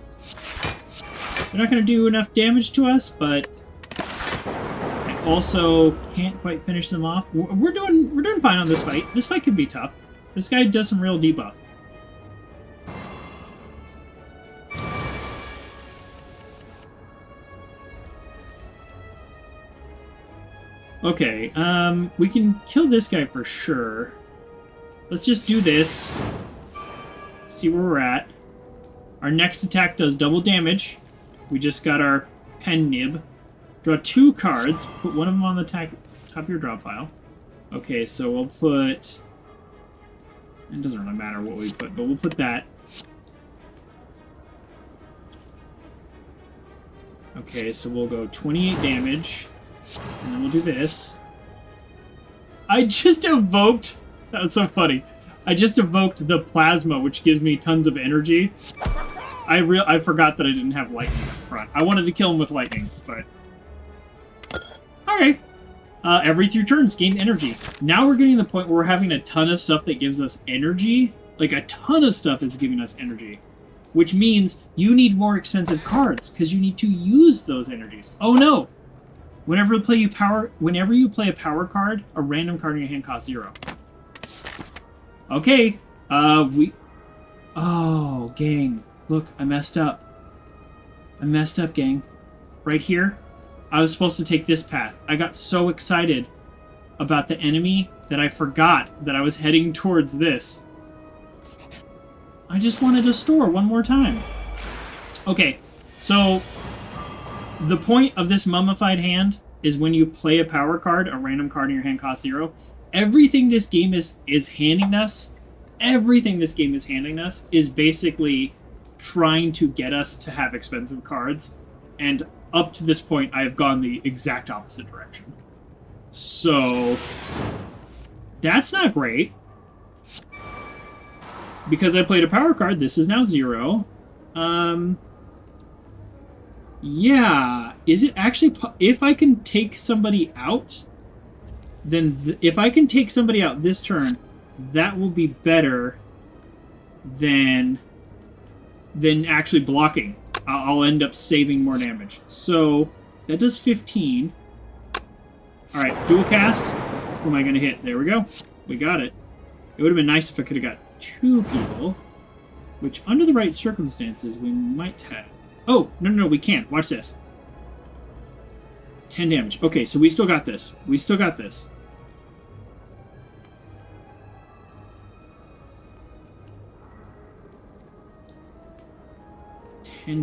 Speaker 1: enough damage to us, but I also can't quite finish them off. We're doing fine on this fight. This fight could be tough. This guy does some real debuff. Okay, we can kill this guy for sure. Let's just do this. See where we're at. Our next attack does double damage. We just got our pen nib. Draw 2 cards. Put one of them on the top of your draw pile. Okay, so we'll put... It doesn't really matter what we put, but we'll put that. Okay, so we'll go 28 damage. And then we'll do this. I just evoked... That was so funny. I just evoked the plasma, which gives me tons of energy. I forgot that I didn't have lightning up front. I wanted to kill him with lightning, but... Alright. Every 2 turns, gain energy. Now we're getting to the point where we're having a ton of stuff that gives us energy. Like, a ton of stuff is giving us energy. Which means you need more expensive cards, because you need to use those energies. Oh no! Whenever you play a power card, a random card in your hand costs 0. Okay, Oh, gang. Look, I messed up. I messed up, gang. Right here, I was supposed to take this path. I got so excited about the enemy that I forgot that I was heading towards this. I just wanted to store one more time. Okay, so the point of this mummified hand is when you play a power card, a random card in your hand costs 0. Everything this game is handing us, is basically trying to get us to have expensive cards, and up to this point, I have gone the exact opposite direction. So, that's not great. Because I played a power card, this is now 0. Yeah, is it actually... If I can take somebody out, then if I can take somebody out this turn, that will be better than actually blocking. I'll end up saving more damage. So, that does 15. Alright, dual cast. Who am I going to hit? There we go. We got it. It would have been nice if I could have got 2 people, which under the right circumstances we might have. Oh, no, we can't. Watch this. 10 damage. Okay, so we still got this. We still got this.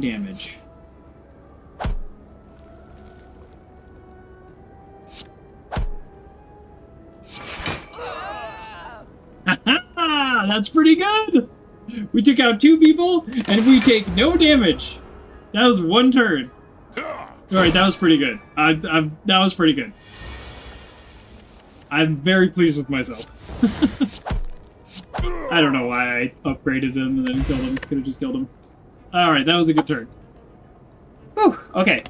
Speaker 1: Damage. That's pretty good! We took out 2 people, and we take no damage. That was 1 turn. Alright, that was pretty good. That was pretty good. I'm very pleased with myself. I don't know why I upgraded him and then killed him. Could have just killed him. Alright, that was a good turn. Whew, okay.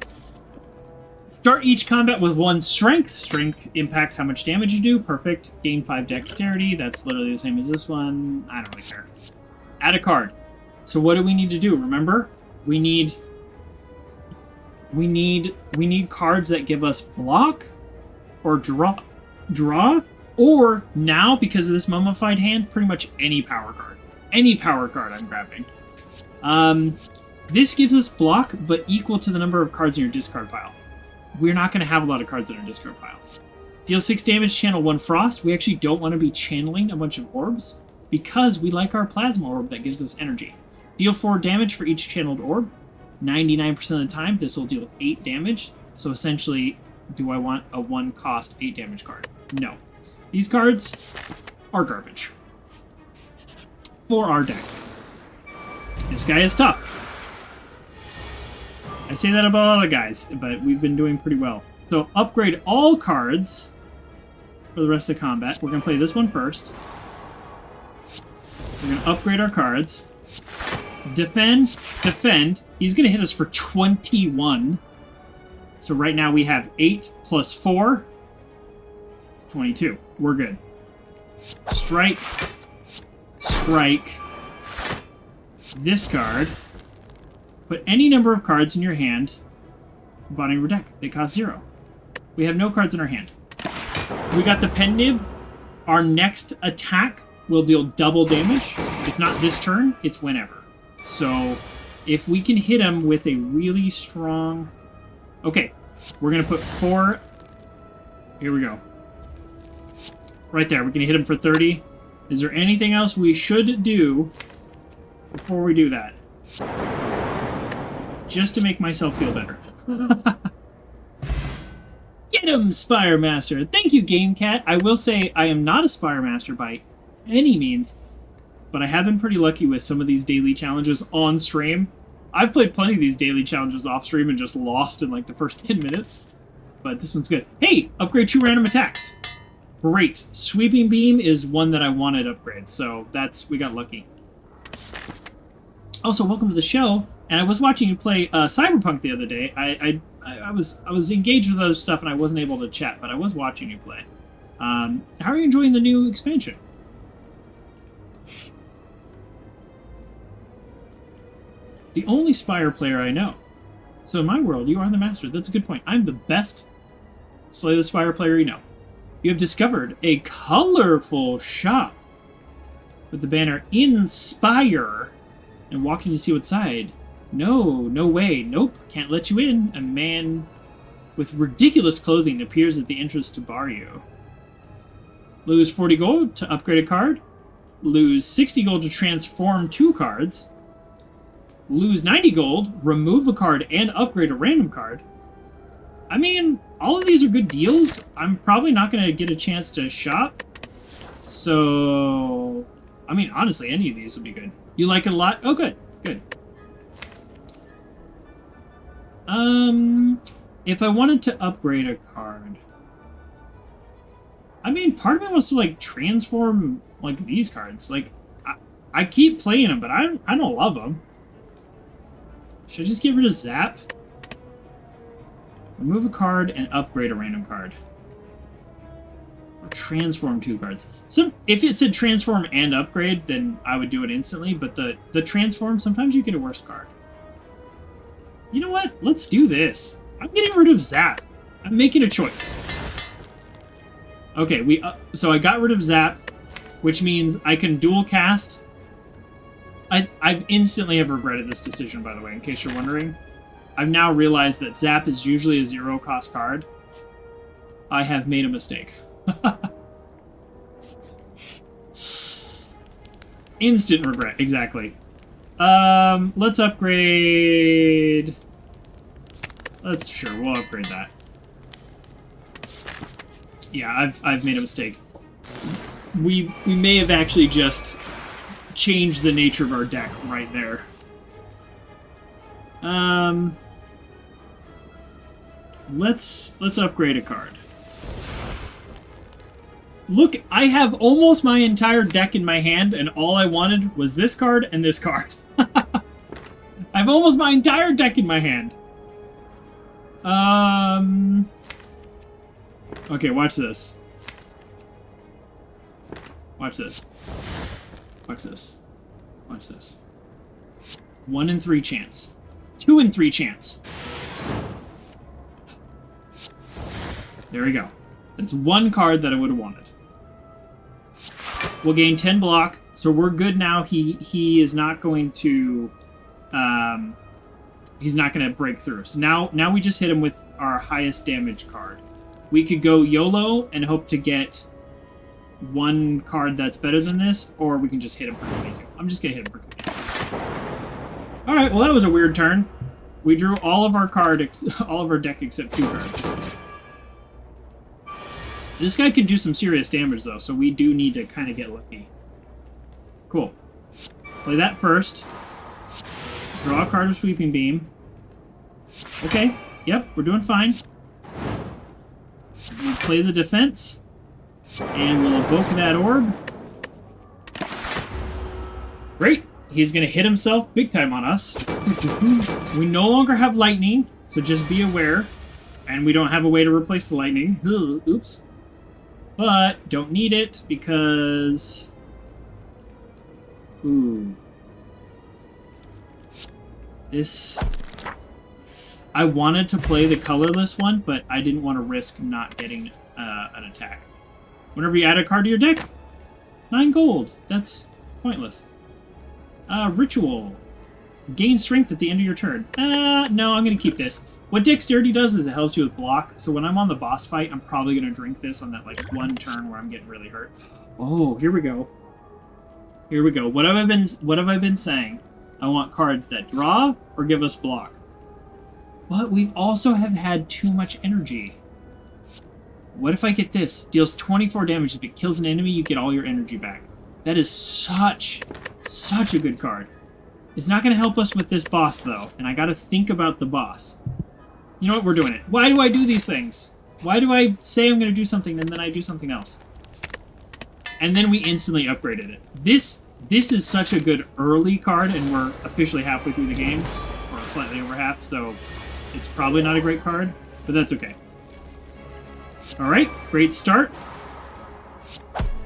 Speaker 1: Start each combat with 1 strength. Strength impacts how much damage you do. Perfect. Gain 5 dexterity. That's literally the same as this one. I don't really care. Add a card. So what do we need to do? Remember? We need cards that give us block or draw. Or now, because of this mummified hand, pretty much any power card. Any power card I'm grabbing. This gives us block, but equal to the number of cards in your discard pile. We're not going to have a lot of cards in our discard pile. Deal 6 damage, channel 1 frost. We actually don't want to be channeling a bunch of orbs, because we like our plasma orb that gives us energy. Deal 4 damage for each channeled orb. 99% of the time, this will deal 8 damage. So essentially, do I want a 1-cost 8 damage card? No. These cards are garbage. For our deck. This guy is tough. I say that about other guys, but we've been doing pretty well. So upgrade all cards for the rest of the combat. We're going to play this one first. We're going to upgrade our cards. Defend. He's going to hit us for 21. So right now we have 8 plus 4. 22. We're good. Strike. This card. Put any number of cards in your hand, bottom of your deck. They cost 0. We have no cards in our hand. We got the pen nib. Our next attack will deal double damage. It's not this turn, it's whenever. So, if we can hit him with a really strong... Okay, we're going to put 4 Here we go. Right there. We're going to hit him for 30. Is there anything else we should do before we do that? Just to make myself feel better. Get him, Spire Master! Thank you, Game Cat. I will say I am not a Spire Master by any means, but I have been pretty lucky with some of these daily challenges on stream. I've played plenty of these daily challenges off stream and just lost in like the first 10 minutes. But this one's good. Hey! Upgrade 2 random attacks. Great. Sweeping Beam is one that I wanted upgrade, so we got lucky. Also, welcome to the show. And I was watching you play Cyberpunk the other day. I was engaged with other stuff and I wasn't able to chat, but I was watching you play. How are you enjoying the new expansion? The only Spire player I know. So in my world, you are the master. That's a good point. I'm the best Slay the Spire player you know. You have discovered a colorful shop with the banner Inspire and walking to see what's inside. No way. Nope, can't let you in. A man with ridiculous clothing appears at the entrance to bar you. Lose 40 gold to upgrade a card. Lose 60 gold to transform 2 cards. Lose 90 gold, remove a card, and upgrade a random card. I mean, all of these are good deals. I'm probably not going to get a chance to shop. So, I mean, honestly, any of these would be good. You like it a lot? Oh, good. Good. If I wanted to upgrade a card... I mean, part of me wants to, like, transform, like, these cards. Like, I keep playing them, but I don't love them. Should I just get rid of Zap? Remove a card and upgrade a random card. Or transform 2 cards. So, if it said transform and upgrade, then I would do it instantly, but the transform, sometimes you get a worse card. You know what? Let's do this. I'm getting rid of Zap. I'm making a choice. Okay, so I got rid of Zap, which means I can dual cast. I've instantly have regretted this decision, by the way, in case you're wondering. I've now realized that Zap is usually a 0-cost card. I have made a mistake. Instant regret, exactly. Let's upgrade... Sure, we'll upgrade that. Yeah, I've made a mistake. We may have actually just changed the nature of our deck right there. Let's upgrade a card. Look, I have almost my entire deck in my hand, and all I wanted was this card and this card. I have almost my entire deck in my hand. Okay, watch this. Watch this. Watch this. Watch this. 1 in 3 chance. 2 in 3 chance. There we go. That's 1 card that I would have wanted. We'll gain 10 block, so we're good now. He is not going to... he's not going to break through. So now we just hit him with our highest damage card. We could go YOLO and hope to get 1 card that's better than this, or we can just hit him for 22. I'm just going to hit him for 22. Alright, well that was a weird turn. We drew all of our deck except 2 cards. This guy can do some serious damage though, so we do need to kind of get lucky. Cool. Play that first. Draw a card with Sweeping Beam. Okay, yep, we're doing fine. We'll play the defense. And we'll evoke that orb. Great. He's going to hit himself big time on us. We no longer have lightning, so just be aware. And we don't have a way to replace the lightning. Oops. But don't need it because... Ooh. This... I wanted to play the colorless one, but I didn't want to risk not getting an attack. Whenever you add a card to your deck, 9 gold. That's pointless. Ritual. Gain strength at the end of your turn. No, I'm going to keep this. What dexterity does is it helps you with block, so when I'm on the boss fight, I'm probably going to drink this on that, like, one turn where I'm getting really hurt. Oh, here we go. Here we go. What have I been saying? I want cards that draw or give us block. But we also have had too much energy. What if I get this? Deals 24 damage. If it kills an enemy, you get all your energy back. That is such a good card. It's not going to help us with this boss, though, and I got to think about the boss. You know what? We're doing it. Why do I do these things? Why do I say I'm going to do something and then I do something else? And then we instantly upgraded it. This is such a good early card, and we're officially halfway through the game, or slightly over half, so it's probably not a great card, but that's okay. Alright, great start.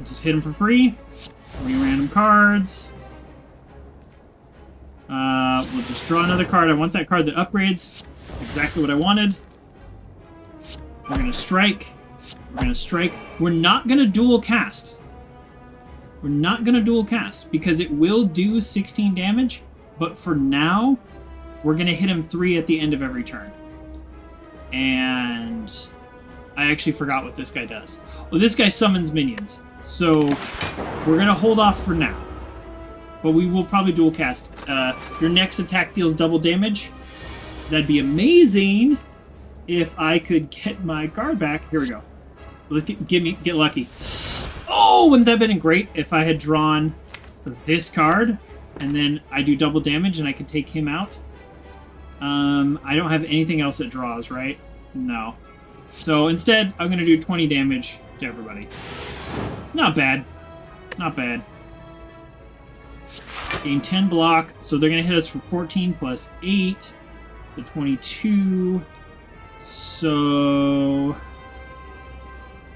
Speaker 1: Just hit him for free. 3 random cards. We'll just draw another card. I want that card that upgrades. Exactly what I wanted. We're going to strike. We're going to strike. We're not going to dual cast. We're not going to dual cast because it will do 16 damage, but for now, we're going to hit him 3 at the end of every turn. And I actually forgot what this guy does. Well, this guy summons minions, so we're going to hold off for now. But we will probably dual cast. Your next attack deals double damage. That'd be amazing if I could get my guard back. Here we go. Let's get lucky. Oh, wouldn't that have been great if I had drawn this card and then I do double damage and I can take him out? I don't have anything else that draws, right? No. So instead, I'm going to do 20 damage to everybody. Not bad. Not bad. Gain 10 block, so they're going to hit us for 14 plus 8, so 22. So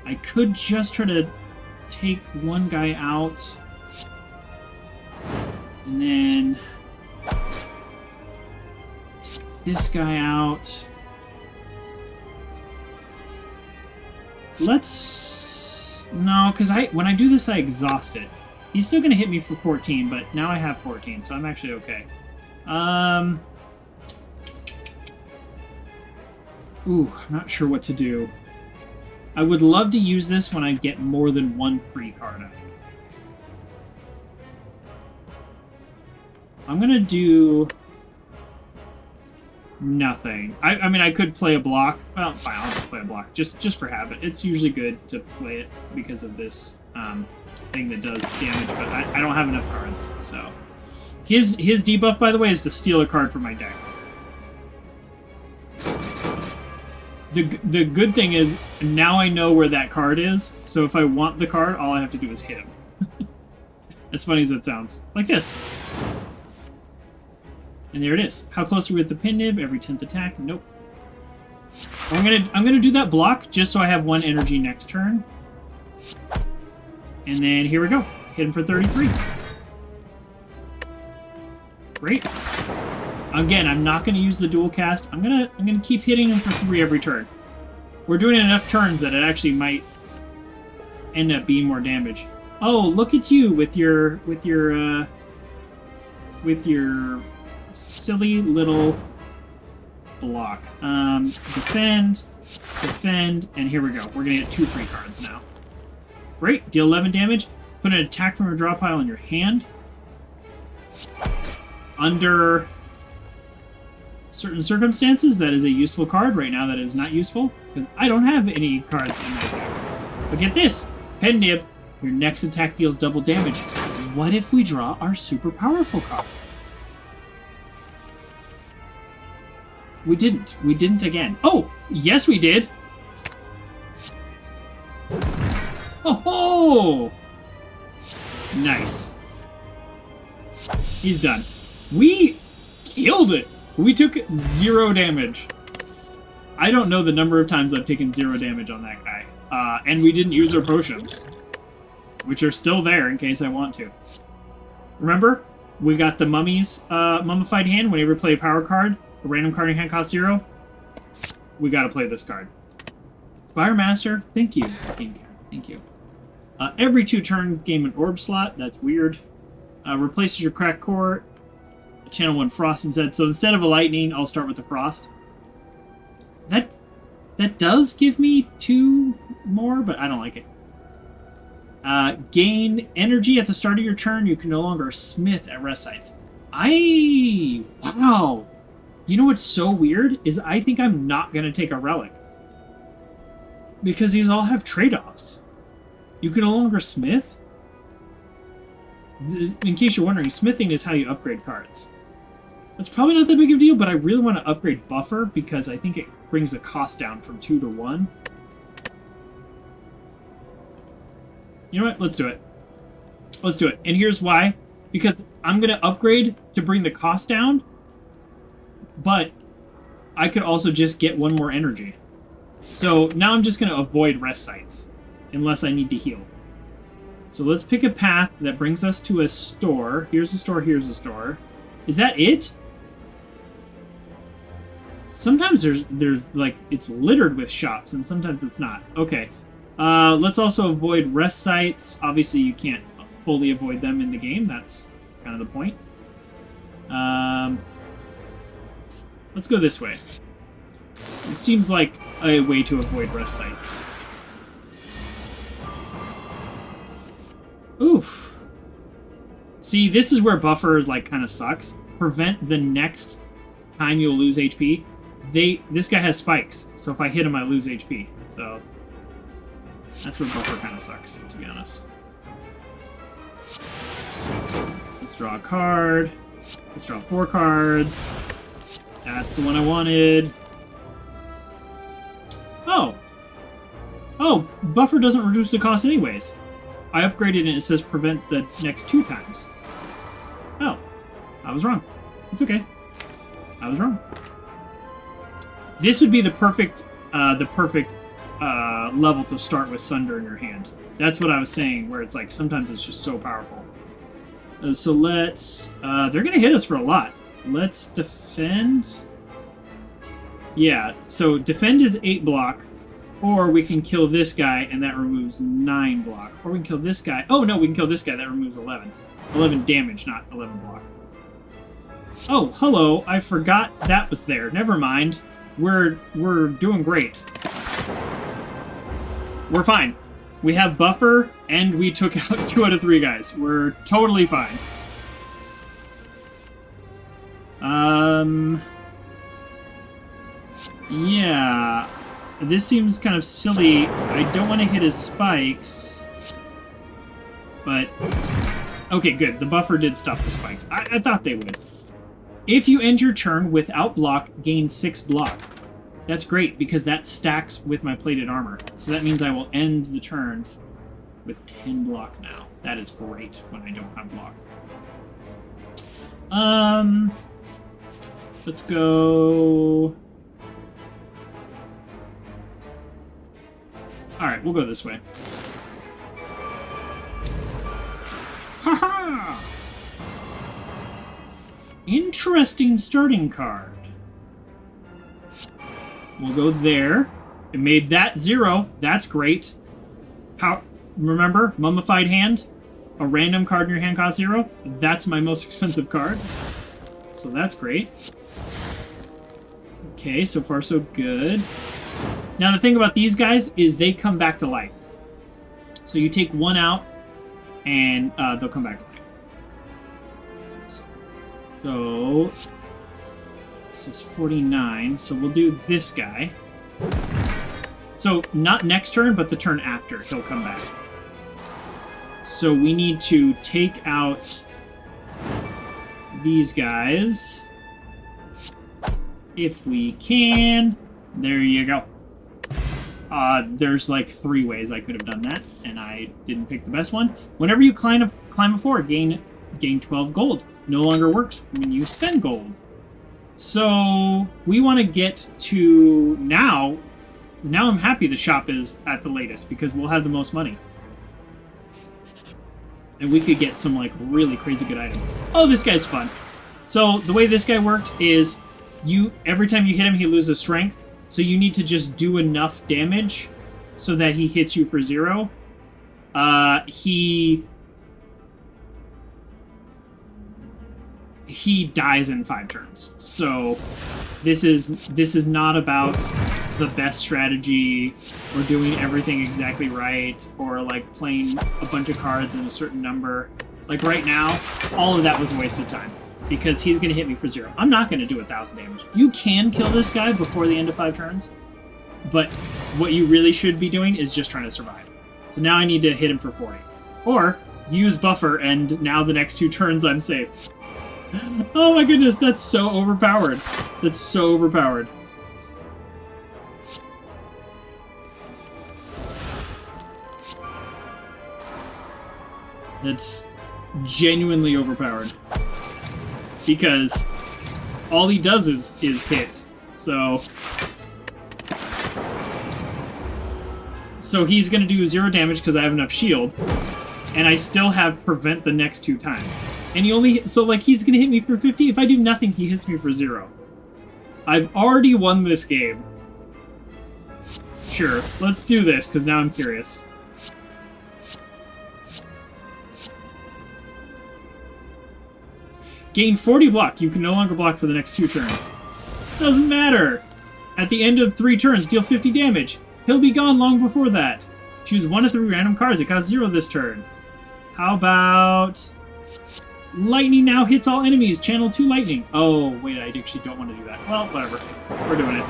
Speaker 1: I could just try to take one guy out, and then take this guy out. No, because when I do this, I exhaust it. He's still going to hit me for 14, but now I have 14, so I'm actually okay. Ooh, I'm not sure what to do. I would love to use this when I get more than one free card out. I'm going to do nothing. I mean, I could play a block. Well, fine, I'll just play a block, just for habit. It's usually good to play it because of this thing that does damage, but I don't have enough cards, so. His debuff, by the way, is to steal a card from my deck. The good thing is, now I know where that card is, so if I want the card, all I have to do is hit him. As funny as it sounds. Like this. And there it is. How close are we with the pin nib? Every 10th attack? Nope. I'm gonna do that block just so I have 1 energy next turn. And then here we go. Hit him for 33. Great. Again, I'm not gonna use the dual cast. I'm gonna keep hitting him for 3 every turn. We're doing enough turns that it actually might end up being more damage. Oh, look at you with your silly little block. Defend, and here we go. We're gonna get 2 free cards now. Great, deal 11 damage. Put an attack from your draw pile in your hand. Under certain circumstances, that is a useful card. Right now, that is not useful, because I don't have any cards in my deck. But get this! Pen nib, your next attack deals double damage. What if we draw our super powerful card? We didn't. We didn't again. Oh! Yes, we did! Oh-ho! Nice. He's done. We killed it! We took 0 damage. I don't know the number of times I've taken 0 damage on that guy. And we didn't use our potions, which are still there in case I want to. Remember? We got the Mummy's Mummified Hand. Whenever we play a power card, a random card in hand costs 0, we gotta play this card. Spire Master, thank you. Thank you. Every 2 turns, gain an orb slot. That's weird. Replaces your cracked core. Channel 1 Frost instead. So instead of a Lightning, I'll start with the Frost. That does give me 2 more, but I don't like it. Gain energy at the start of your turn. You can no longer smith at rest sites. Wow. You know what's so weird is I think I'm not going to take a relic. Because these all have trade-offs. You can no longer smith. In case you're wondering, smithing is how you upgrade cards. That's probably not that big of a deal, but I really want to upgrade Buffer because I think it brings the cost down from 2 to 1. You know what? Let's do it. Let's do it. And here's why. Because I'm going to upgrade to bring the cost down, but I could also just get 1 more energy. So now I'm just going to avoid rest sites unless I need to heal. So let's pick a path that brings us to a store. Here's a store, here's a store. Is that it? Sometimes there's like, it's littered with shops, and sometimes it's not. Okay. Let's also avoid rest sites. Obviously, you can't fully avoid them in the game. That's kind of the point. Let's go this way. It seems like a way to avoid rest sites. Oof. See, this is where Buffer, like, kind of sucks. Prevent the next time you'll lose HP. This guy has spikes, so if I hit him, I lose HP. So that's where Buffer kind of sucks, to be honest. Let's draw a card. Let's draw 4 cards. That's the one I wanted. Oh, Buffer doesn't reduce the cost anyways. I upgraded it and it says prevent the next 2 times. Oh, I was wrong. It's okay. I was wrong. This would be the perfect level to start with Sunder in your hand. That's what I was saying, where it's like sometimes it's just so powerful. So let's... they're going to hit us for a lot. Let's defend. Yeah, so defend is 8 block. Or we can kill this guy, and that removes 9 block. Or we can kill this guy. Oh, no, we can kill this guy. That removes 11. 11 damage, not 11 block. Oh, hello. I forgot that was there. Never mind. We're doing great. We're fine. We have Buffer, and we took out 2 out of 3 guys. We're totally fine. Yeah. This seems kind of silly. I don't want to hit his spikes. But... okay, good. The Buffer did stop the spikes. I thought they would. If you end your turn without block, gain 6 block. That's great, because that stacks with my plated armor. So that means I will end the turn with 10 block now. That is great when I don't have block. Let's go... Alright, we'll go this way. Haha! Interesting starting card. We'll go there. It made that 0. That's great. Remember, Mummified Hand? A random card in your hand costs 0? That's my most expensive card. So that's great. Okay, so far so good. Now the thing about these guys is they come back to life. So you take 1 out, and they'll come back to life. So this is 49. So we'll do this guy. So not next turn, but the turn after, he'll come back. So we need to take out these guys. If we can. There you go. There's like 3 ways I could have done that, and I didn't pick the best one. Whenever you climb a floor, gain 12 gold. No longer works when you spend gold. So we want to get to now. Now I'm happy the shop is at the latest because we'll have the most money. And we could get some like really crazy good items. Oh, this guy's fun. So the way this guy works is every time you hit him, he loses strength. So you need to just do enough damage so that he hits you for 0. He he dies in 5 turns. So this is not about the best strategy or doing everything exactly right or like playing a bunch of cards in a certain number. Like right now, all of that was a waste of time because he's going to hit me for 0. I'm not going to do 1,000 damage. You can kill this guy before the end of 5 turns, but what you really should be doing is just trying to survive. So now I need to hit him for 40. Or use buffer, and now the next 2 turns I'm safe. Oh my goodness, that's so overpowered. That's so overpowered. That's genuinely overpowered. Because all he does is hit. So he's going to do 0 damage because I have enough shield. And I still have prevent the next 2 times. And he only... So, like, he's going to hit me for 50. If I do nothing, he hits me for 0. I've already won this game. Sure, let's do this, because now I'm curious. Gain 40 block. You can no longer block for the next 2 turns. Doesn't matter. At the end of 3 turns, deal 50 damage. He'll be gone long before that. Choose 1 of 3 random cards. It costs 0 this turn. How about... Lightning now hits all enemies. Channel 2 lightning. Oh, wait, I actually don't want to do that. Well, whatever. We're doing it.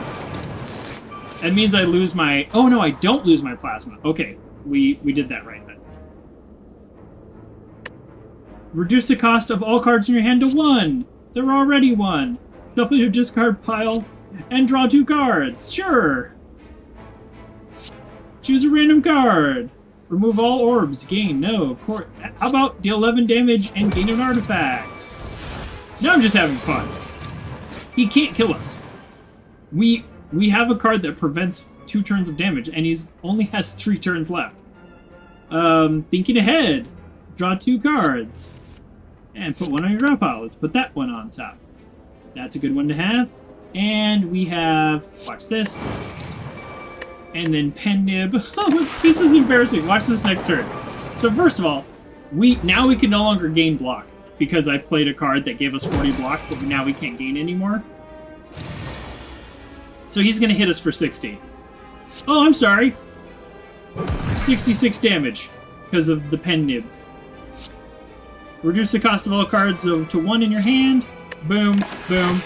Speaker 1: That means I lose my... Oh, no, I don't lose my plasma. Okay, we did that right then. Reduce the cost of all cards in your hand to 1. They're already 1. Shuffle your discard pile and draw 2 cards. Sure. Choose a random card. Remove all orbs. Gain no. How about deal 11 damage and gain an artifact? Now I'm just having fun. He can't kill us. We have a card that prevents 2 turns of damage, and he's only has 3 turns left. Thinking ahead. Draw 2 cards. And put 1 on your draw pile. Let's put that one on top. That's a good one to have. And we have... Watch this. And then pen nib. Oh, this is embarrassing. Watch this next turn. So first of all, now we can no longer gain block because I played a card that gave us 40 block, but now we can't gain anymore. So he's going to hit us for 60. Oh, I'm sorry. 66 damage because of the pen nib. Reduce the cost of all cards to 1 in your hand. Boom, boom.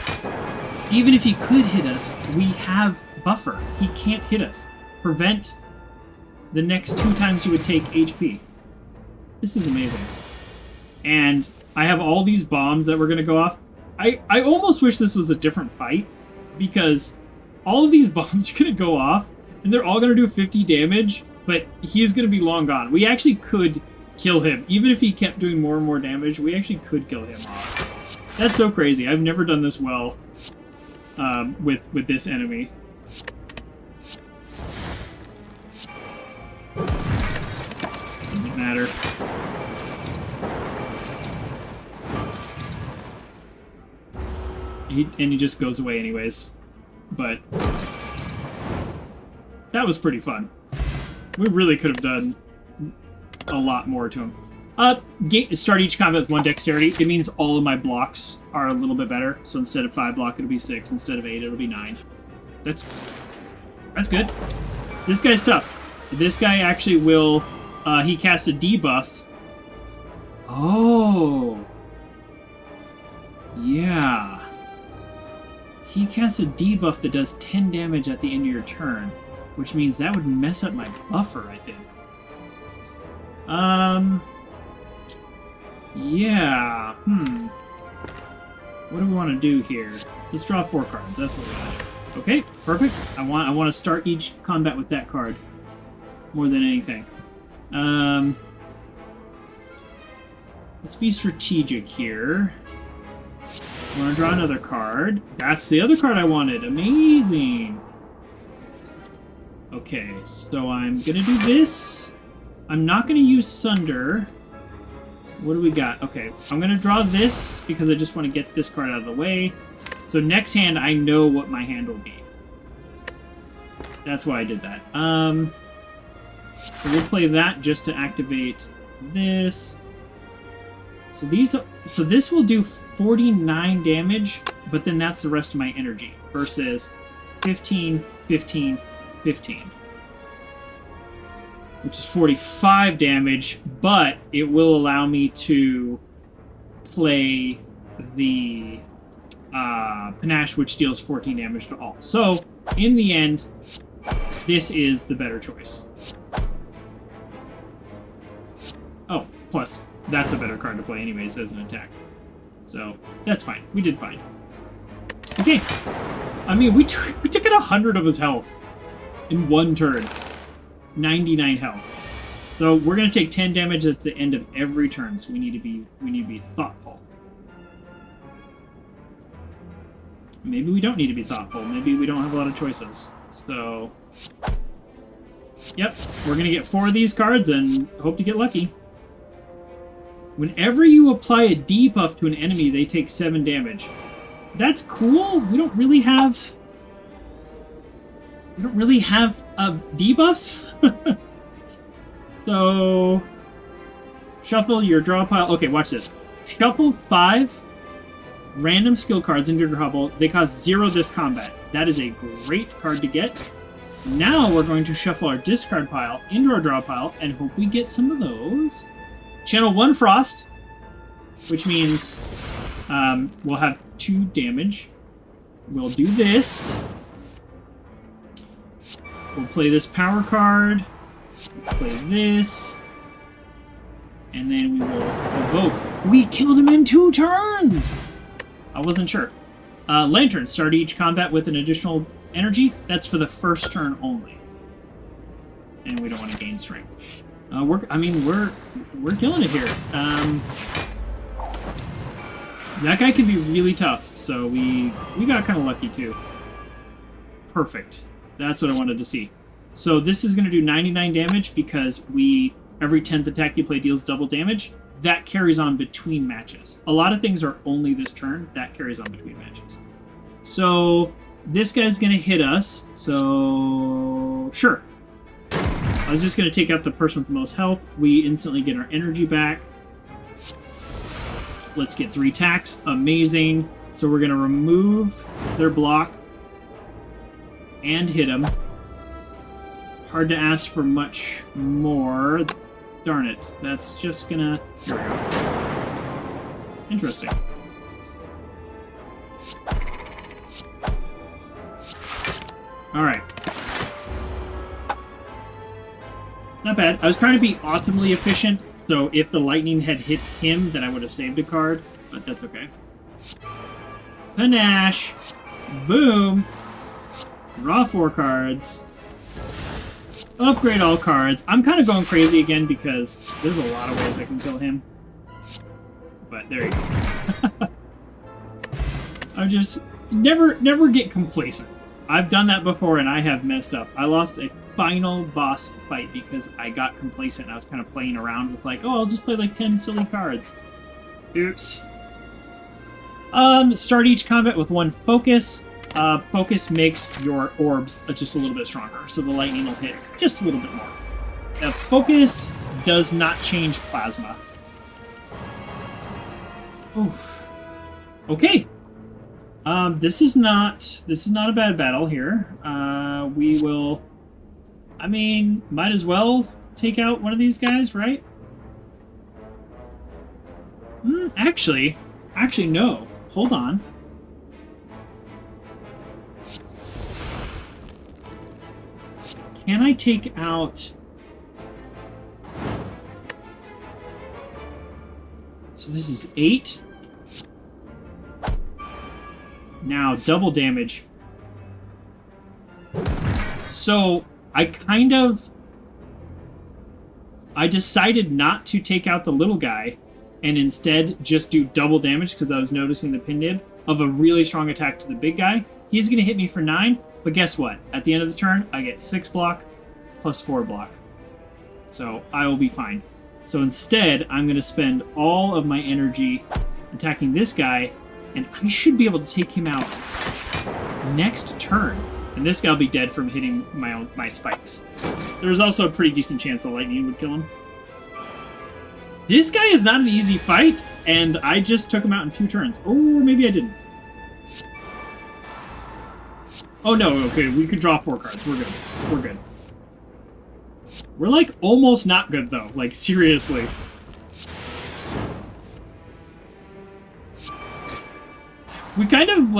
Speaker 1: Even if he could hit us, we have buffer. He can't hit us. Prevent the next 2 times you would take HP. This is amazing. And I have all these bombs that were going to go off. I almost wish this was a different fight, because all of these bombs are going to go off, and they're all going to do 50 damage, but he's going to be long gone. We actually could kill him. Even if he kept doing more and more damage, we actually could kill him off. That's so crazy. I've never done this well with this enemy. Doesn't matter. He just goes away anyways. But that was pretty fun. We really could have done a lot more to him. Start each combat with 1 dexterity. It means all of my blocks are a little bit better. So instead of 5 block, it'll be 6. Instead of 8, it'll be 9. That's good. This guy's tough. This guy actually will... he casts a debuff. Oh. Yeah. He casts a debuff that does 10 damage at the end of your turn, which means that would mess up my buffer, I think. Yeah. What do we want to do here? Let's draw 4 cards. That's what we want to do. Okay, perfect. I want to start each combat with that card more than anything. Let's be strategic here. I want to draw another card. That's the other card I wanted. Amazing. Okay, so I'm going to do this. I'm not going to use Sunder. What do we got? Okay, I'm going to draw this because I just want to get this card out of the way. So next hand, I know what my hand will be. That's why I did that. So we'll play that just to activate this. So this will do 49 damage, but then that's the rest of my energy versus 15, 15, 15. Which is 45 damage, but it will allow me to play the Panache, which deals 14 damage to all. So, in the end, this is the better choice. Oh, plus, that's a better card to play anyways as an attack. So, that's fine. We did fine. Okay. I mean, we took out 100 of his health in one turn. 99 health. So, we're going to take 10 damage at the end of every turn, so we need to be thoughtful. Maybe we don't need to be thoughtful. Maybe we don't have a lot of choices. So, yep, we're going to get 4 of these cards and hope to get lucky. Whenever you apply a debuff to an enemy, they take 7 damage. That's cool. We don't really have debuffs. So, shuffle your draw pile. Okay, watch this. Shuffle 5 random skill cards into your hubble. They cost 0 this combat. That is a great card to get. Now we're going to shuffle our discard pile into our draw pile and hope we get some of those. Channel 1 Frost, which means we'll have 2 damage. We'll do this. We'll play this power card. We'll play this. And then we will evoke. We killed him in 2 turns! I wasn't sure. Lantern. Start each combat with an additional energy. That's for the first turn only. And we don't want to gain strength. We're killing it here. That guy can be really tough, so we got kind of lucky too. Perfect. That's what I wanted to see. So this is going to do 99 damage because every 10th attack you play deals double damage. That carries on between matches. A lot of things are only this turn. That carries on between matches. So this guy's going to hit us. So sure. I was just going to take out the person with the most health. We instantly get our energy back. Let's get 3 attacks. Amazing. So we're going to remove their block and hit them. Hard to ask for much more. Darn it. That's just going to... Here we go. Interesting. Alright. Not bad. I was trying to be optimally efficient, so if the lightning had hit him, then I would have saved a card, but that's okay. Panache. Boom. Draw 4 cards. Upgrade all cards. I'm kind of going crazy again because there's a lot of ways I can kill him. But there you go. I just never get complacent. I've done that before and I have messed up. I lost a final boss fight because I got complacent and I was kind of playing around with like, oh, I'll just play like 10 silly cards. Oops. Start each combat with 1 focus. Focus makes your orbs just a little bit stronger, so the lightning will hit just a little bit more. Focus does not change plasma. Oof. Okay. This is not a bad battle here. We will. I mean, might as well take out one of these guys, right? Actually, no. Hold on. Can I take out... So this is 8. Now, double damage. So, I decided not to take out the little guy and instead just do double damage because I was noticing the pin nib of a really strong attack to the big guy. He's going to hit me for 9, but guess what? At the end of the turn, I get 6 block plus 4 block. So I will be fine. So instead, I'm going to spend all of my energy attacking this guy, and I should be able to take him out next turn. And this guy will be dead from hitting my spikes. There's also a pretty decent chance the lightning would kill him. This guy is not an easy fight. And I just took him out in 2 turns. Or maybe I didn't. Oh no, okay, we could draw 4 cards. We're good. We're good. We're like almost not good though. Like seriously. We kind of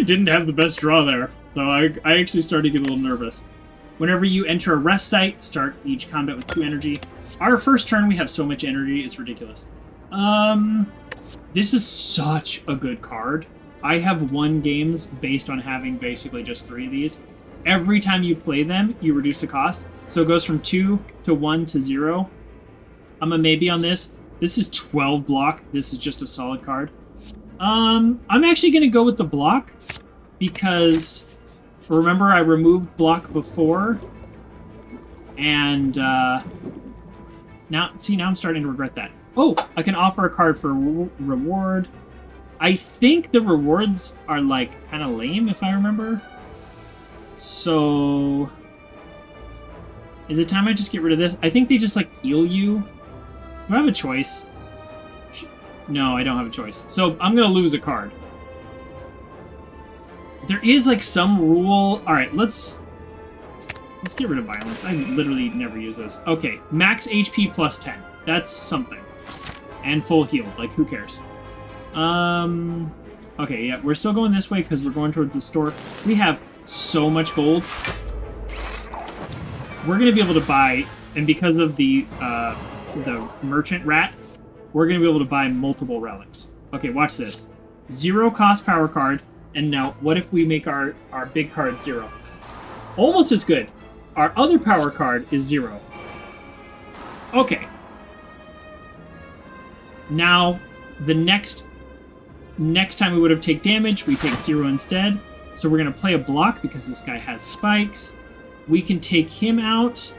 Speaker 1: didn't have the best draw there. So I actually started to get a little nervous. Whenever you enter a rest site, start each combat with 2 energy. Our first turn, we have so much energy, it's ridiculous. This is such a good card. I have won games based on having basically just 3 of these. Every time you play them, you reduce the cost. So it goes from 2 to 1 to 0. I'm a maybe on this. This is 12 block. This is just a solid card. I'm actually going to go with the block because, remember, I removed block before. And, now I'm starting to regret that. Oh, I can offer a card for reward. I think the rewards are, like, kind of lame, if I remember. So, is it time I just get rid of this? I think they just, like, heal you. Do I have a choice? No, I don't have a choice. So, I'm going to lose a card. There is, like, some rule. Alright, let's get rid of violence. I literally never use this. Okay, max HP plus 10. That's something. And full heal. Like, who cares? Okay, yeah, we're still going this way because we're going towards the store. We have so much gold. We're going to be able to buy, and because of the merchant rat, we're going to be able to buy multiple relics. Okay, watch this. 0 cost power card, and now what if we make our big card 0? Almost as good. Our other power card is 0. Okay. Now, the next time we would have take damage, we take 0 instead. So we're going to play a block because this guy has spikes. We can take him out.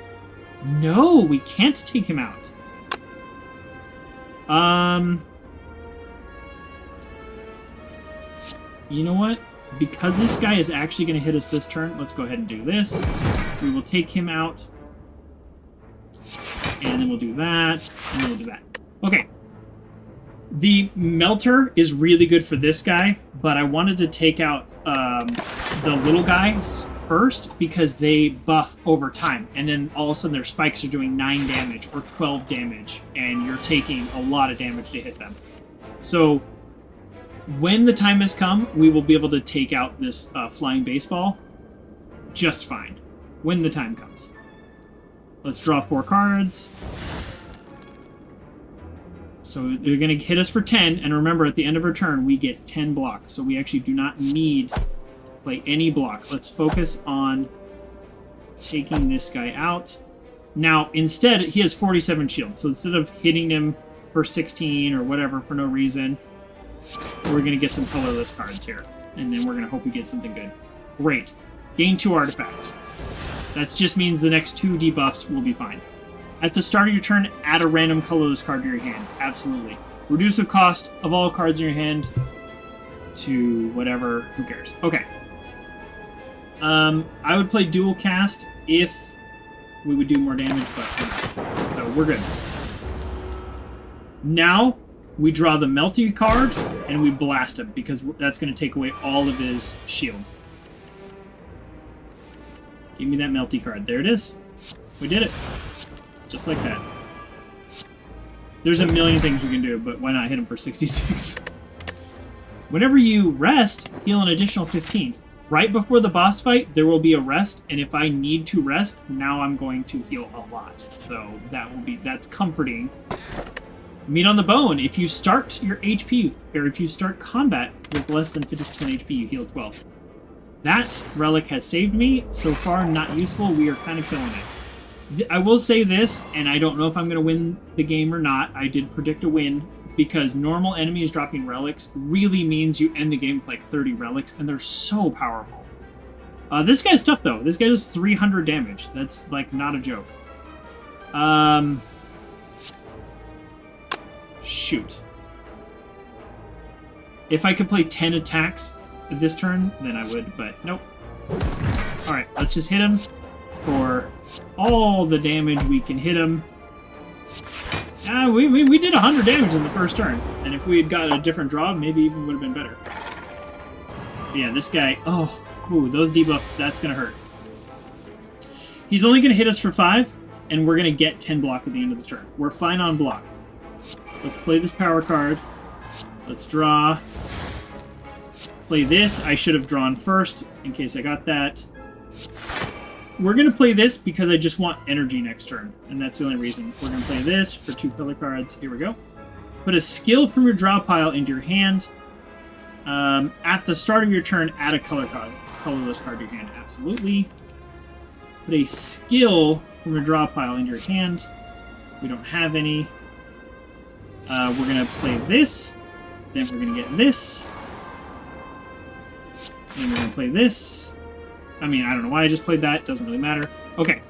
Speaker 1: No, we can't take him out. You know what? Because this guy is actually going to hit us this turn, let's go ahead and do this. We will take him out. And then we'll do that. And then we'll do that. Okay. The melter is really good for this guy, but I wanted to take out the little guys first because they buff over time, and then all of a sudden their spikes are doing 9 damage or 12 damage, and you're taking a lot of damage to hit them. So when the time has come, we will be able to take out this flying baseball just fine when the time comes. Let's draw 4 cards. So they're going to hit us for 10, and remember, at the end of our turn, we get 10 blocks. So we actually do not need to play any block. Let's focus on taking this guy out. Now, instead, he has 47 shield. So instead of hitting him for 16 or whatever for no reason, we're going to get some colorless cards here. And then we're going to hope we get something good. Great. Gain 2 artifact. That just means the next 2 debuffs will be fine. At the start of your turn, add a random colorless card to your hand. Absolutely. Reduce the cost of all cards in your hand to whatever. Who cares? Okay. I would play dual cast if we would do more damage, but so we're good. Now, we draw the melty card, and we blast him, because that's going to take away all of his shield. Give me that melty card. There it is. We did it. Just like that. There's a million things we can do, but why not hit him for 66? Whenever you rest, heal an additional 15. Right before the boss fight, there will be a rest, and if I need to rest, now I'm going to heal a lot. So that's comforting. Meat on the bone. If you start your HP, or if you start combat with less than 50% HP, you heal 12. That relic has saved me. So far, not useful. We are kind of killing it. I will say this, and I don't know if I'm going to win the game or not. I did predict a win, because normal enemies dropping relics really means you end the game with like 30 relics, and they're so powerful. This guy's tough, though. This guy does 300 damage. That's, like, not a joke. Shoot. If I could play 10 attacks this turn, then I would, but nope. Alright, let's just hit him for all the damage we can hit him. We did 100 damage in the first turn, and if we had got a different draw, maybe even would have been better. But yeah, this guy... Oh, ooh, those debuffs, that's going to hurt. He's only going to hit us for 5, and we're going to get 10 block at the end of the turn. We're fine on block. Let's play this power card. Let's draw. Play this. I should have drawn first, in case I got that. We're going to play this because I just want energy next turn, and that's the only reason. We're going to play this for 2 color cards. Here we go. Put a skill from your draw pile into your hand. At the start of your turn, add a colorless card to your hand. Absolutely. Put a skill from your draw pile into your hand. We don't have any. We're going to play this. Then we're going to get this. Then we're going to play this. I mean, I don't know why I just played that. Doesn't really matter. Okay.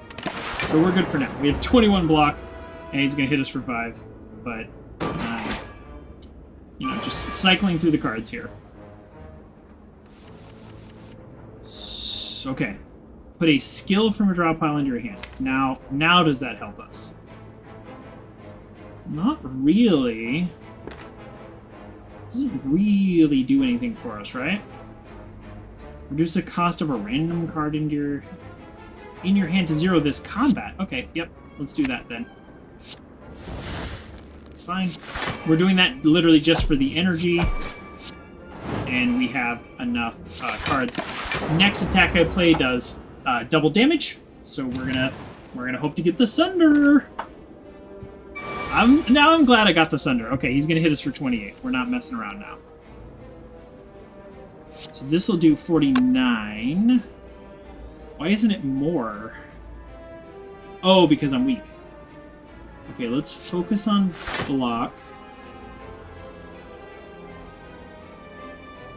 Speaker 1: So we're good for now. We have 21 block, and he's going to hit us for 5. But, you know, just cycling through the cards here. Okay. Put a skill from a draw pile into your hand. Now does that help us? Not really. Doesn't really do anything for us, right? Reduce the cost of a random card in your hand to 0 this combat. Okay, yep. Let's do that then. It's fine. We're doing that literally just for the energy. And we have enough cards. Next attack I play does double damage. So we're gonna hope to get the Sunder. I'm glad I got the Sunder. Okay, he's gonna hit us for 28. We're not messing around now. So this will do 49. Why isn't it more? Oh, because I'm weak. Okay, let's focus on block.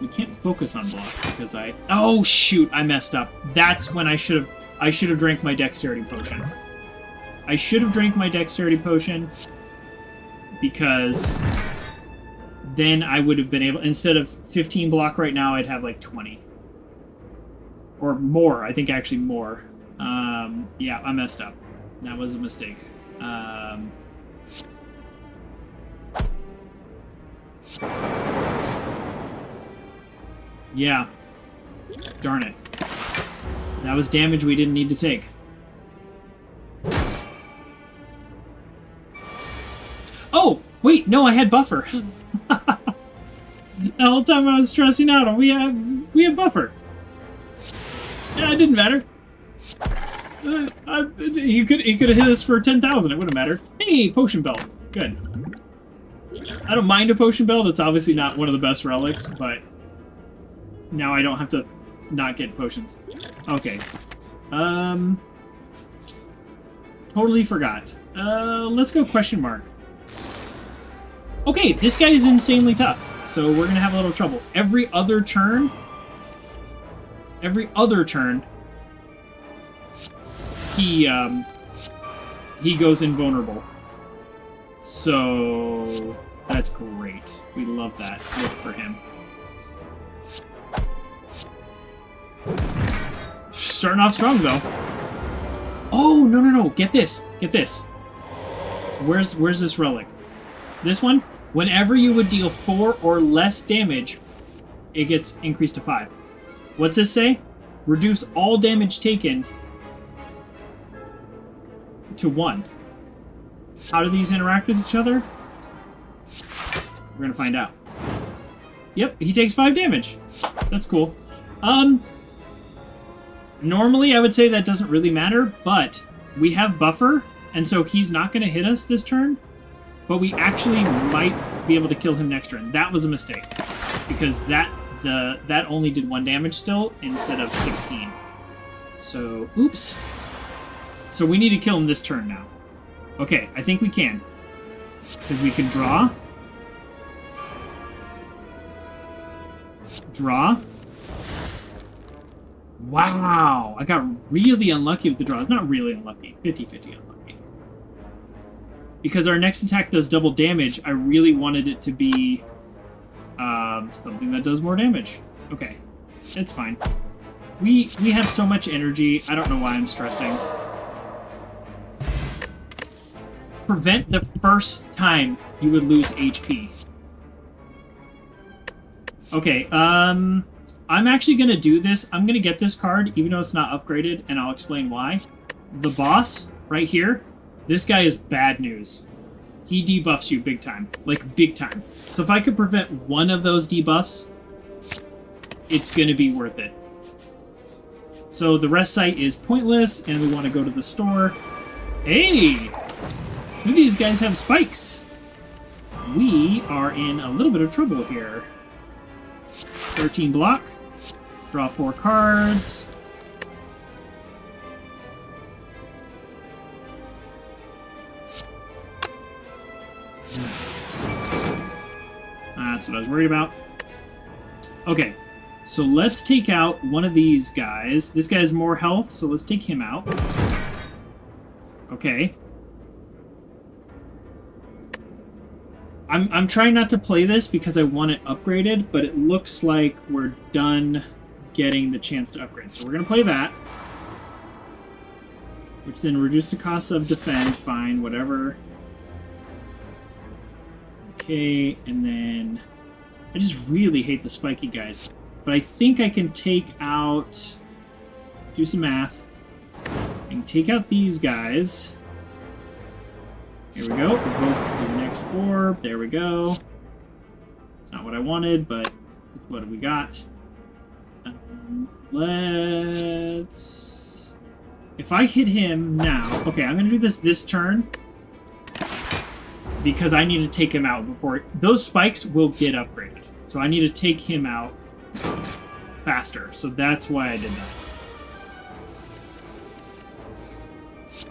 Speaker 1: We can't focus on block because I... Oh, shoot, I messed up. That's when I should have drank my dexterity potion. I should have drank my dexterity potion because then I would have been able... Instead of 15 block right now, I'd have like 20. Or more. I think actually more. Yeah, I messed up. That was a mistake. Yeah. Darn it. That was damage we didn't need to take. Oh! Wait, no, I had buffer. The whole time I was stressing out, we have buffer. Yeah, it didn't matter. He could have hit us for 10,000. It wouldn't matter. Hey, potion belt. Good. I don't mind a potion belt. It's obviously not one of the best relics, but now I don't have to not get potions. Okay. Totally forgot. Let's go question mark. Okay, this guy is insanely tough, so we're gonna have a little trouble. Every other turn, he goes invulnerable. So that's great. We love that. Good for him. Starting off strong though. Oh no! Get this! Where's this relic? This one. Whenever you would deal 4 or less damage, it gets increased to 5. What's this say? Reduce all damage taken to 1. How do these interact with each other? We're gonna find out. Yep, he takes 5 damage. That's cool. Normally I would say that doesn't really matter, but we have buffer, and so he's not gonna hit us this turn. But we actually might be able to kill him next turn. That was a mistake. Because that only did 1 damage still instead of 16. So, oops. So we need to kill him this turn now. Okay, I think we can. Because we can draw. Draw. Wow! I got really unlucky with the draw. Not really unlucky. 50-50 unlucky. Because our next attack does double damage, I really wanted it to be something that does more damage. Okay, it's fine. We have so much energy, I don't know why I'm stressing. prevent the first time you would lose HP. Okay, I'm actually going to do this. I'm going to get this card, even though it's not upgraded, and I'll explain why. The boss, right here, this guy is bad news. He debuffs you big time. Like, big time. So if I could prevent one of those debuffs, it's going to be worth it. So the rest site is pointless, and we want to go to the store. Hey! Two of these guys have spikes. We are in a little bit of trouble here. 13 block. Draw 4 cards. That's what I was worried about. Okay, so let's take out one of these guys. This guy has more health, so let's take him out. Okay. I'm trying not to play this because I want it upgraded, but it looks like we're done getting the chance to upgrade. So we're going to play that. Which then reduces the cost of defend. Fine, whatever. Okay, and then... I just really hate the spiky guys. But I think I can take out... Let's do some math. I can take out these guys. Here we go. Evoke the next orb. There we go. It's not what I wanted, but what do we got? Let's... If I hit him now... Okay, I'm going to do this turn. Because I need to take him out before... Those spikes will get upgraded. So I need to take him out faster. So that's why I did that.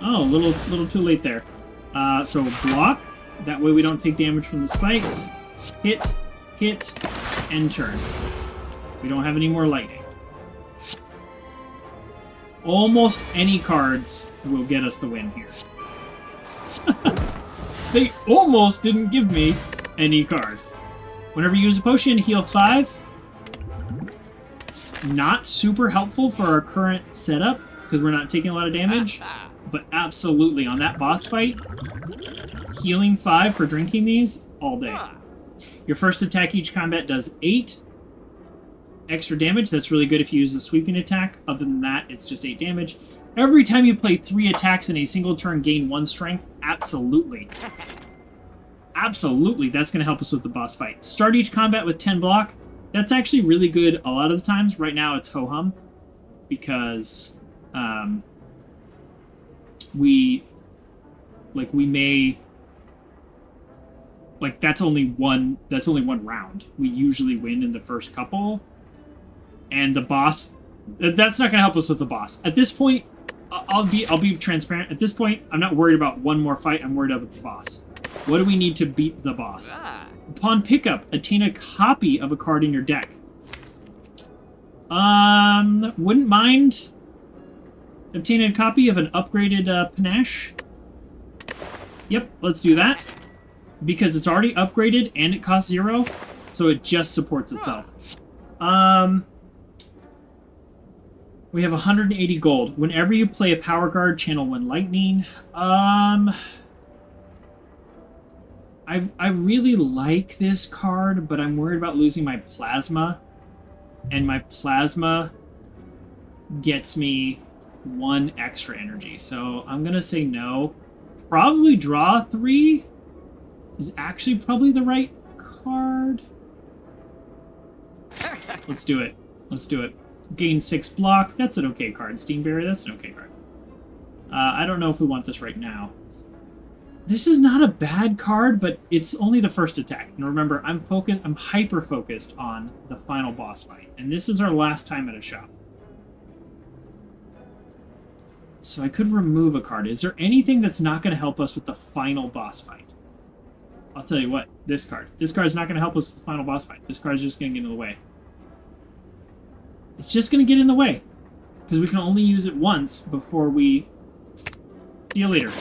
Speaker 1: Oh, a little too late there. So block. That way we don't take damage from the spikes. Hit, and turn. We don't have any more lightning. Almost any cards will get us the win here. They almost didn't give me any card. Whenever you use a potion, heal 5. Not super helpful for our current setup, because we're not taking a lot of damage. But absolutely, on that boss fight, healing 5 for drinking these all day. Your first attack each combat does 8 extra damage. That's really good if you use the sweeping attack. Other than that, it's just 8 damage. Every time you play 3 attacks in a single turn, gain 1 strength. Absolutely. Absolutely, that's going to help us with the boss fight. Start each combat with 10 block. That's actually really good a lot of the times. Right now, it's ho-hum. Because... we may, like, that's only one round. We usually win in the first couple, and the boss, that's not going to help us with the boss. At this point, I'll be transparent. At this point, I'm not worried about one more fight. I'm worried about the boss. What do we need to beat the boss? Upon pickup, attain a copy of a card in your deck. Wouldn't mind obtaining a copy of an upgraded Panache. Yep, let's do that. Because it's already upgraded and it costs 0, so it just supports itself. We have 180 gold. Whenever you play a power card, channel 1 lightning. I really like this card, but I'm worried about losing my plasma. And my plasma gets me 1 extra energy. So I'm going to say no. Probably draw 3 is actually probably the right card. Let's do it. Let's do it. Gain 6 block. That's an okay card. Steam Barrier, that's an okay card. I don't know if we want this right now. This is not a bad card, but it's only the first attack. And remember, I'm hyper-focused on the final boss fight. And this is our last time at a shop. So I could remove a card. Is there anything that's not going to help us with the final boss fight? I'll tell you what, this card. This card is not going to help us with the final boss fight. This card is just going to get in the way. It's just going to get in the way. Because we can only use it once before we... See you later.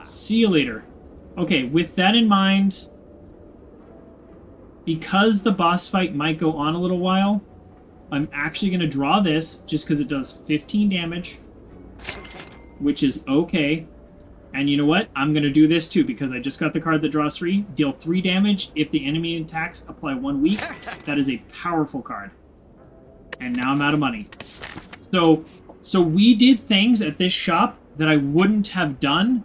Speaker 1: See you later. Okay, with that in mind, because the boss fight might go on a little while, I'm actually going to draw this just because it does 15 damage, which is okay. And you know what? I'm going to do this too because I just got the card that draws 3. Deal 3 damage if the enemy attacks. Apply 1 weak. That is a powerful card. And now I'm out of money. So we did things at this shop that I wouldn't have done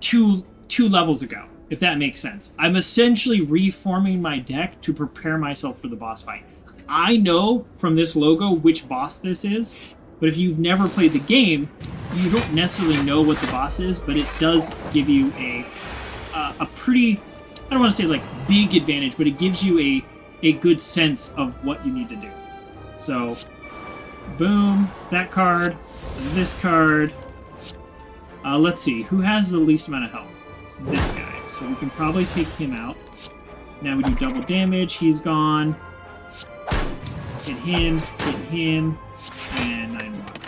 Speaker 1: two levels ago, if that makes sense. I'm essentially reforming my deck to prepare myself for the boss fight. I know from this logo which boss this is, but if you've never played the game, you don't necessarily know what the boss is, but it does give you a pretty, I don't want to say like big advantage, but it gives you a good sense of what you need to do. So, boom, that card, this card. Let's see, who has the least amount of health? This guy. So we can probably take him out. Now we do double damage, he's gone. Hit him, and 9 block.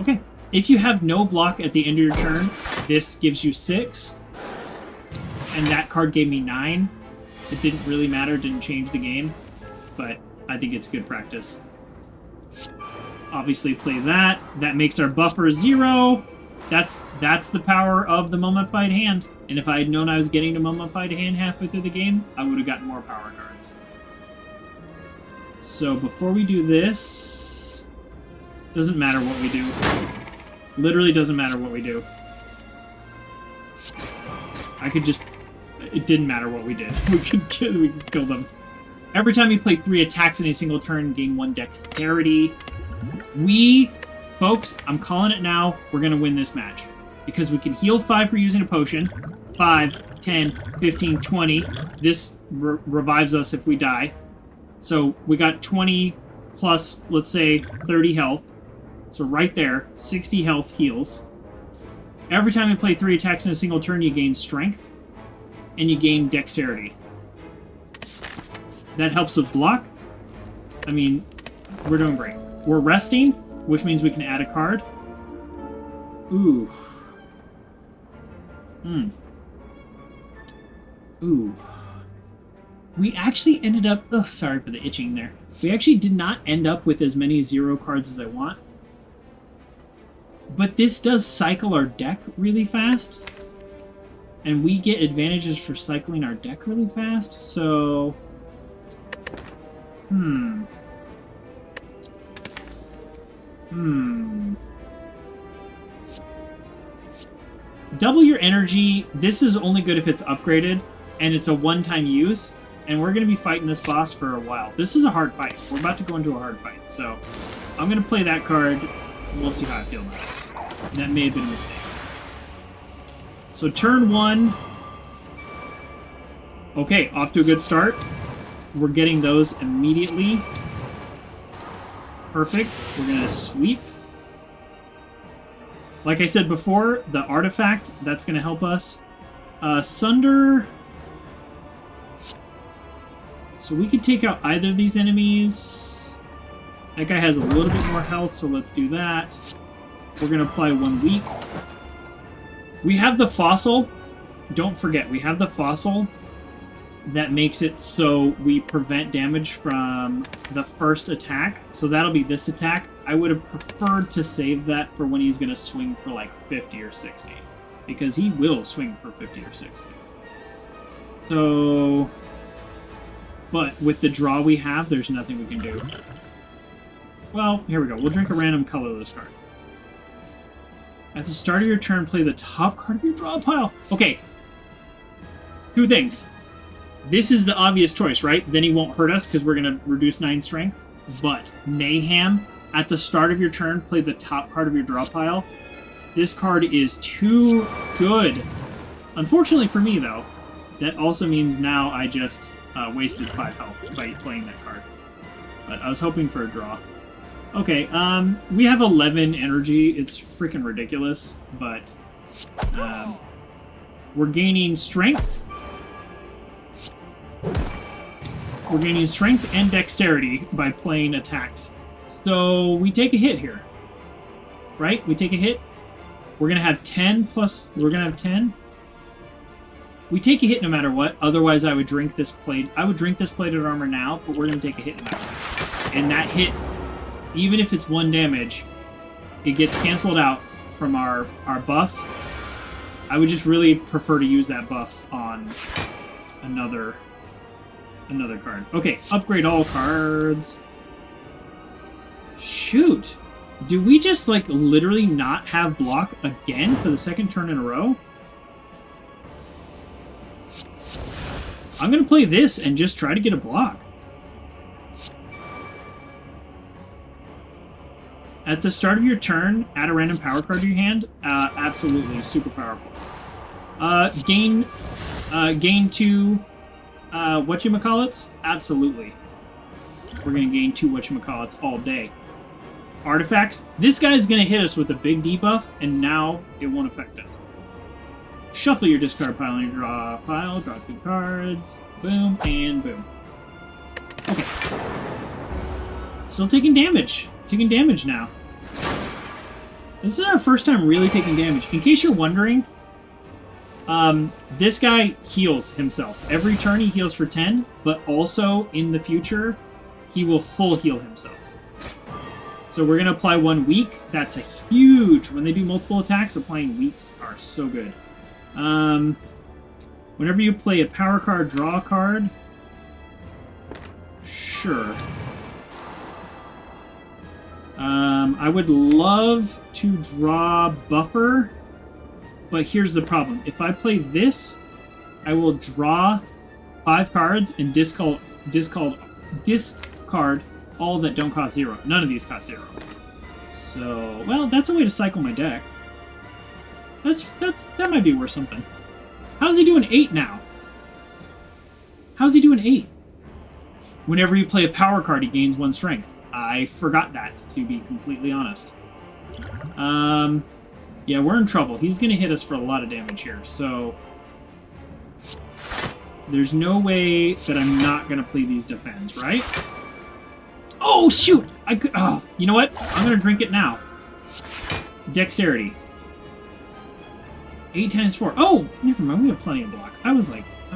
Speaker 1: Okay, if you have no block at the end of your turn, this gives you 6. And that card gave me 9. It didn't really matter, didn't change the game, but I think it's good practice. Obviously play that. That makes our buffer 0. That's the power of the Mummified Hand. And if I had known I was getting to Mummified Hand halfway through the game, I would have gotten more power cards. So before we do this, doesn't matter what we do. Literally doesn't matter what we do. I could just... It didn't matter what we did. We could kill them. Every time you play 3 attacks in a single turn, gain 1 dexterity. Folks, I'm calling it now, we're going to win this match. Because we can heal 5 for using a potion. 5, 10, 15, 20. This revives us if we die. So we got 20 plus, let's say, 30 health. So right there, 60 health heals. Every time you play 3 attacks in a single turn, you gain strength. And you gain dexterity. That helps with block. I mean, we're doing great. We're resting, which means we can add a card. Ooh. Ooh. We actually ended up... Oh, sorry for the itching there. We actually did not end up with as many 0 cards as I want. But this does cycle our deck really fast. And we get advantages for cycling our deck really fast, so... Double your energy. This is only good if it's upgraded, and it's a one-time use, and we're going to be fighting this boss for a while. This is a hard fight. We're about to go into a hard fight, so I'm going to play that card. We'll see how I feel about it. That may have been a mistake. So turn 1. Okay, off to a good start. We're getting those immediately. Perfect. We're going to sweep. Like I said before, the artifact, that's going to help us. Sunder. So we could take out either of these enemies. That guy has a little bit more health, so let's do that. We're going to apply 1 weak. We have the fossil. Don't forget, we have the fossil that makes it so we prevent damage from the first attack. So that'll be this attack. I would have preferred to save that for when he's going to swing for like 50 or 60. Because he will swing for 50 or 60. So... But with the draw we have, there's nothing we can do. Well, here we go. We'll drink a random colorless card. At the start of your turn, play the top card of your draw pile. Okay. 2 things. This is the obvious choice, right? Then he won't hurt us because we're going to reduce 9 strength. But Mayhem, at the start of your turn, play the top card of your draw pile. This card is too good. Unfortunately for me, though, that also means now I just wasted 5 health by playing that card. But I was hoping for a draw. Okay, we have 11 energy. It's freaking ridiculous, but we're gaining strength. We're gaining strength and dexterity by playing attacks. So we take a hit here. Right? We take a hit. We're going to have 10 plus... We're going to have 10. We take a hit no matter what. Otherwise, I would drink this plate. I would drink this plated armor now, but we're going to take a hit no matter what. And that hit, even if it's 1 damage, it gets canceled out from our buff, I would just really prefer to use that buff on another card. Okay, upgrade all cards. Shoot. Do we just, like, literally not have block again for the second turn in a row? I'm going to play this and just try to get a block. At the start of your turn, add a random power card to your hand. Absolutely, super powerful. Gain 2 whatchamacallits? Absolutely. We're going to gain 2 whatchamacallits all day. Artifacts. This guy's going to hit us with a big debuff, and now it won't affect us. Shuffle your discard pile and your draw pile. Draw 2 cards. Boom, and boom. Okay. Still taking damage. Taking damage now. This is our first time really taking damage. In case you're wondering, this guy heals himself. Every turn he heals for 10, but also in the future, he will full heal himself. So we're going to apply 1 weak. That's a huge... When they do multiple attacks, applying weaks are so good. Whenever you play a power card, draw a card. Sure. I would love to draw buffer, but here's the problem. If I play this, I will draw 5 cards and discard all that don't cost 0. None of these cost 0. So, well, that's a way to cycle my deck. That might be worth something. How's he doing 8 now? How's he doing 8? Whenever you play a power card, he gains 1 strength. I forgot that, to be completely honest. Yeah, we're in trouble. He's going to hit us for a lot of damage here, so... There's no way that I'm not going to play these defends, right? Oh, shoot! I could... Oh, you know what? I'm going to drink it now. Dexterity. 8 times 4. Oh! Never mind, we have plenty of block. I was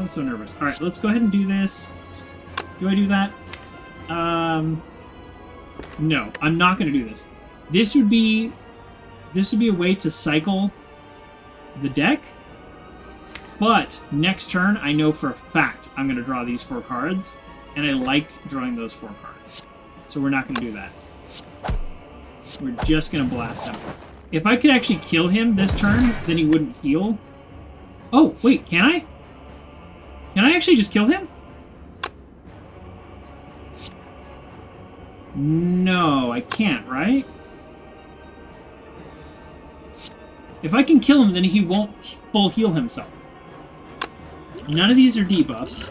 Speaker 1: so nervous. Alright, let's go ahead and do this. Do I do that? No, I'm not going to do this. This would be a way to cycle the deck, but next turn, I know for a fact I'm going to draw these 4 cards, and I like drawing those 4 cards. So we're not going to do that. We're just going to blast him. If I could actually kill him this turn, then he wouldn't heal. Oh, wait, can I? Can I actually just kill him? No, I can't, right? If I can kill him, then he won't full heal himself. None of these are debuffs.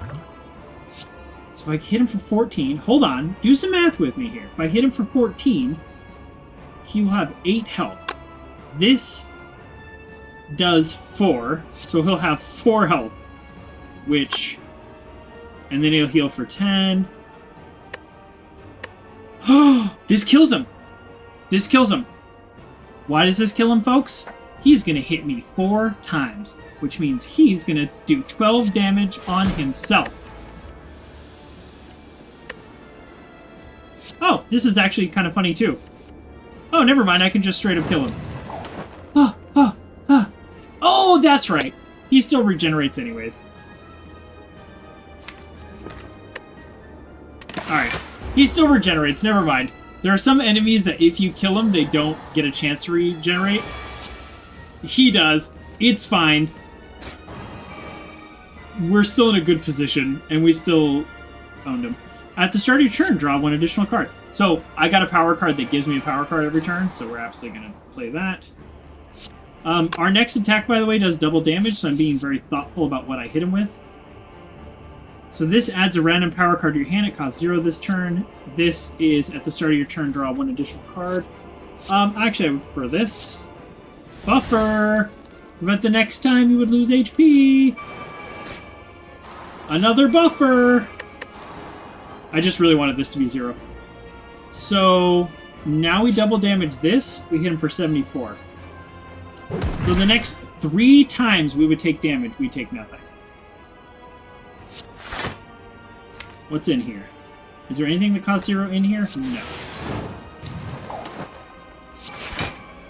Speaker 1: So if I hit him for 14... Hold on, do some math with me here. If I hit him for 14, he will have 8 health. This does 4, so he'll have 4 health. Which... And then he'll heal for 10... This kills him! This kills him! Why does this kill him, folks? He's gonna hit me 4 times, which means he's gonna do 12 damage on himself. Oh, this is actually kind of funny, too. Oh, never mind, I can just straight up kill him. Oh, that's right! He still regenerates anyways. Alright. He still regenerates, never mind. There are some enemies that if you kill them, they don't get a chance to regenerate. He does. It's fine. We're still in a good position, and we still owned him. At the start of your turn, draw 1 additional card. So, I got a power card that gives me a power card every turn, so we're absolutely going to play that. Our next attack, by the way, does double damage, so I'm being very thoughtful about what I hit him with. So this adds a random power card to your hand. It costs 0 this turn. This is, at the start of your turn, draw 1 additional card. Actually, I would prefer this. Buffer! But the next time you would lose HP. Another buffer! I just really wanted this to be 0. So, now we double damage this. We hit him for 74. So the next 3 times we would take damage, we take nothing. What's in here? Is there anything that costs 0 in here? No.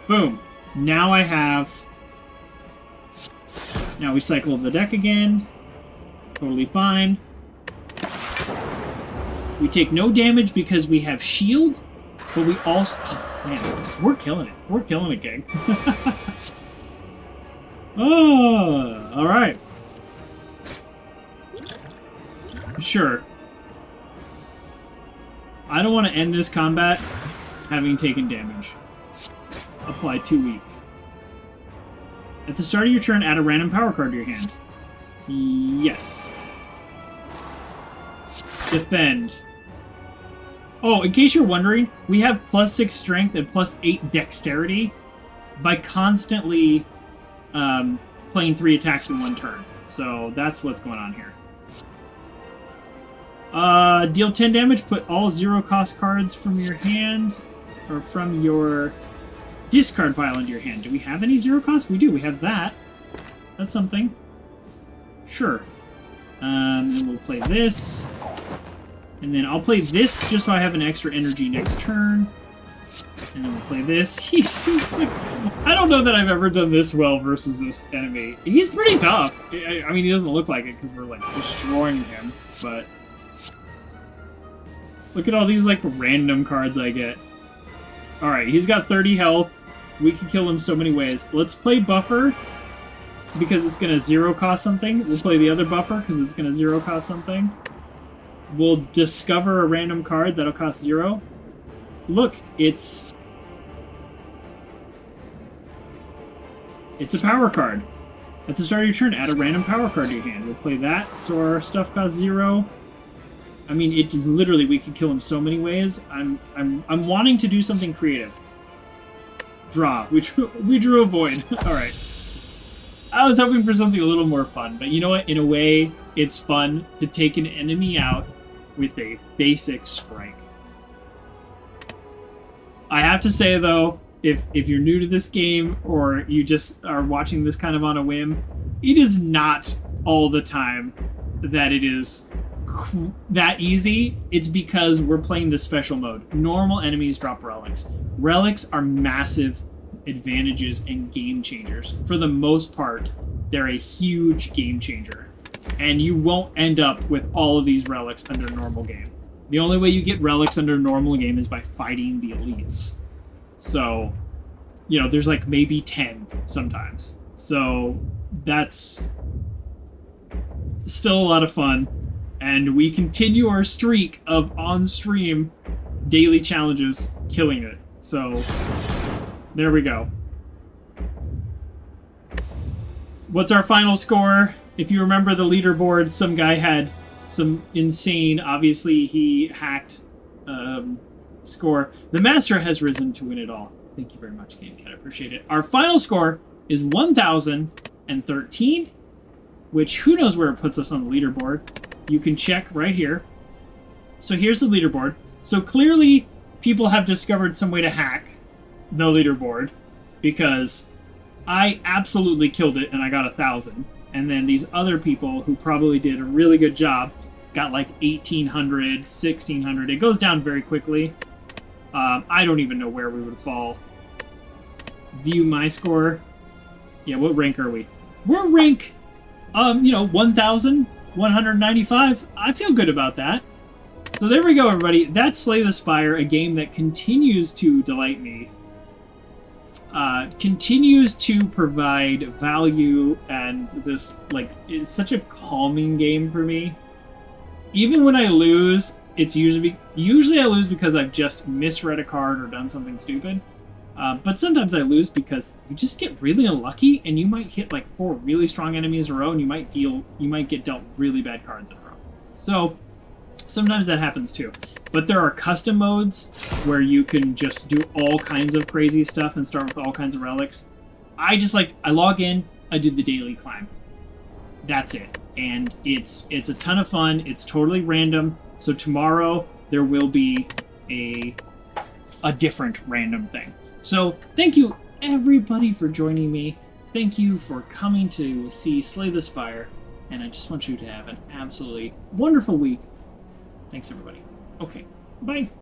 Speaker 1: Boom. Now I have... Now we cycle the deck again. Totally fine. We take no damage because we have shield, but we also... Oh, man, we're killing it. We're killing it, gang. Oh, alright. Sure. I don't want to end this combat having taken damage. Apply 2 weak. At the start of your turn, add a random power card to your hand. Yes. Defend. Oh, in case you're wondering, we have +6 strength and +8 dexterity by constantly playing 3 attacks in 1 turn. So that's what's going on here. Deal 10 damage, put all 0-cost cards from your hand, or from your discard pile into your hand. Do we have any 0-cost? We do, we have that. That's something. Sure. Then we'll play this. And then I'll play this just so I have an extra energy next turn. And then we'll play this. He's like... I don't know that I've ever done this well versus this enemy. He's pretty tough. I mean, he doesn't look like it because we're, like, destroying him, but... Look at all these, like, random cards I get. Alright, he's got 30 health. We can kill him so many ways. Let's play Buffer, because it's going to 0-cost something. We'll play the other Buffer, because it's going to 0-cost something. We'll discover a random card that'll cost 0. Look, it's a power card. At the start of your turn, add a random power card to your hand. We'll play that, so our stuff costs 0. I mean, it literally, we could kill him so many ways. I'm wanting to do something creative. Draw. We drew a void. All right. I was hoping for something a little more fun, but you know what? In a way, it's fun to take an enemy out with a basic strike. I have to say, though, if you're new to this game or you just are watching this kind of on a whim, it is not all the time that it is that easy. It's because we're playing the special mode. Normal enemies drop relics. Relics are massive advantages and game changers. For the most part, they're a huge game changer. And you won't end up with all of these relics under normal game. The only way you get relics under normal game is by fighting the elites. So, you know, there's like maybe 10 sometimes. So that's still a lot of fun. And we continue our streak of on-stream daily challenges, killing it. So, there we go. What's our final score? If you remember the leaderboard, some guy had some insane, obviously he hacked score. The master has risen to win it all. Thank you very much, GameCat. I appreciate it. Our final score is 1,013, which who knows where it puts us on the leaderboard. You can check right here. So here's the leaderboard. So clearly people have discovered some way to hack the leaderboard because I absolutely killed it and I got 1,000. And then these other people who probably did a really good job got like 1,800, 1,600. It goes down very quickly. I don't even know where we would fall. View my score. Yeah, what rank are we? We're rank, 1,195. I feel good about that. So there we go, everybody. That's Slay the Spire, a game that continues to delight me. Continues to provide value, and this, like, it's such a calming game for me. Even when I lose, it's usually I lose because I've just misread a card or done something stupid. But sometimes I lose because you just get really unlucky, and you might hit like 4 really strong enemies in a row, and you might get dealt really bad cards in a row. So sometimes that happens too. But there are custom modes where you can just do all kinds of crazy stuff and start with all kinds of relics. I log in, I do the daily climb. That's it. And it's a ton of fun. It's totally random. So tomorrow there will be a different random thing. So thank you everybody for joining me. Thank you for coming to see Slay the Spire. And I just want you to have an absolutely wonderful week. Thanks everybody. Okay, bye.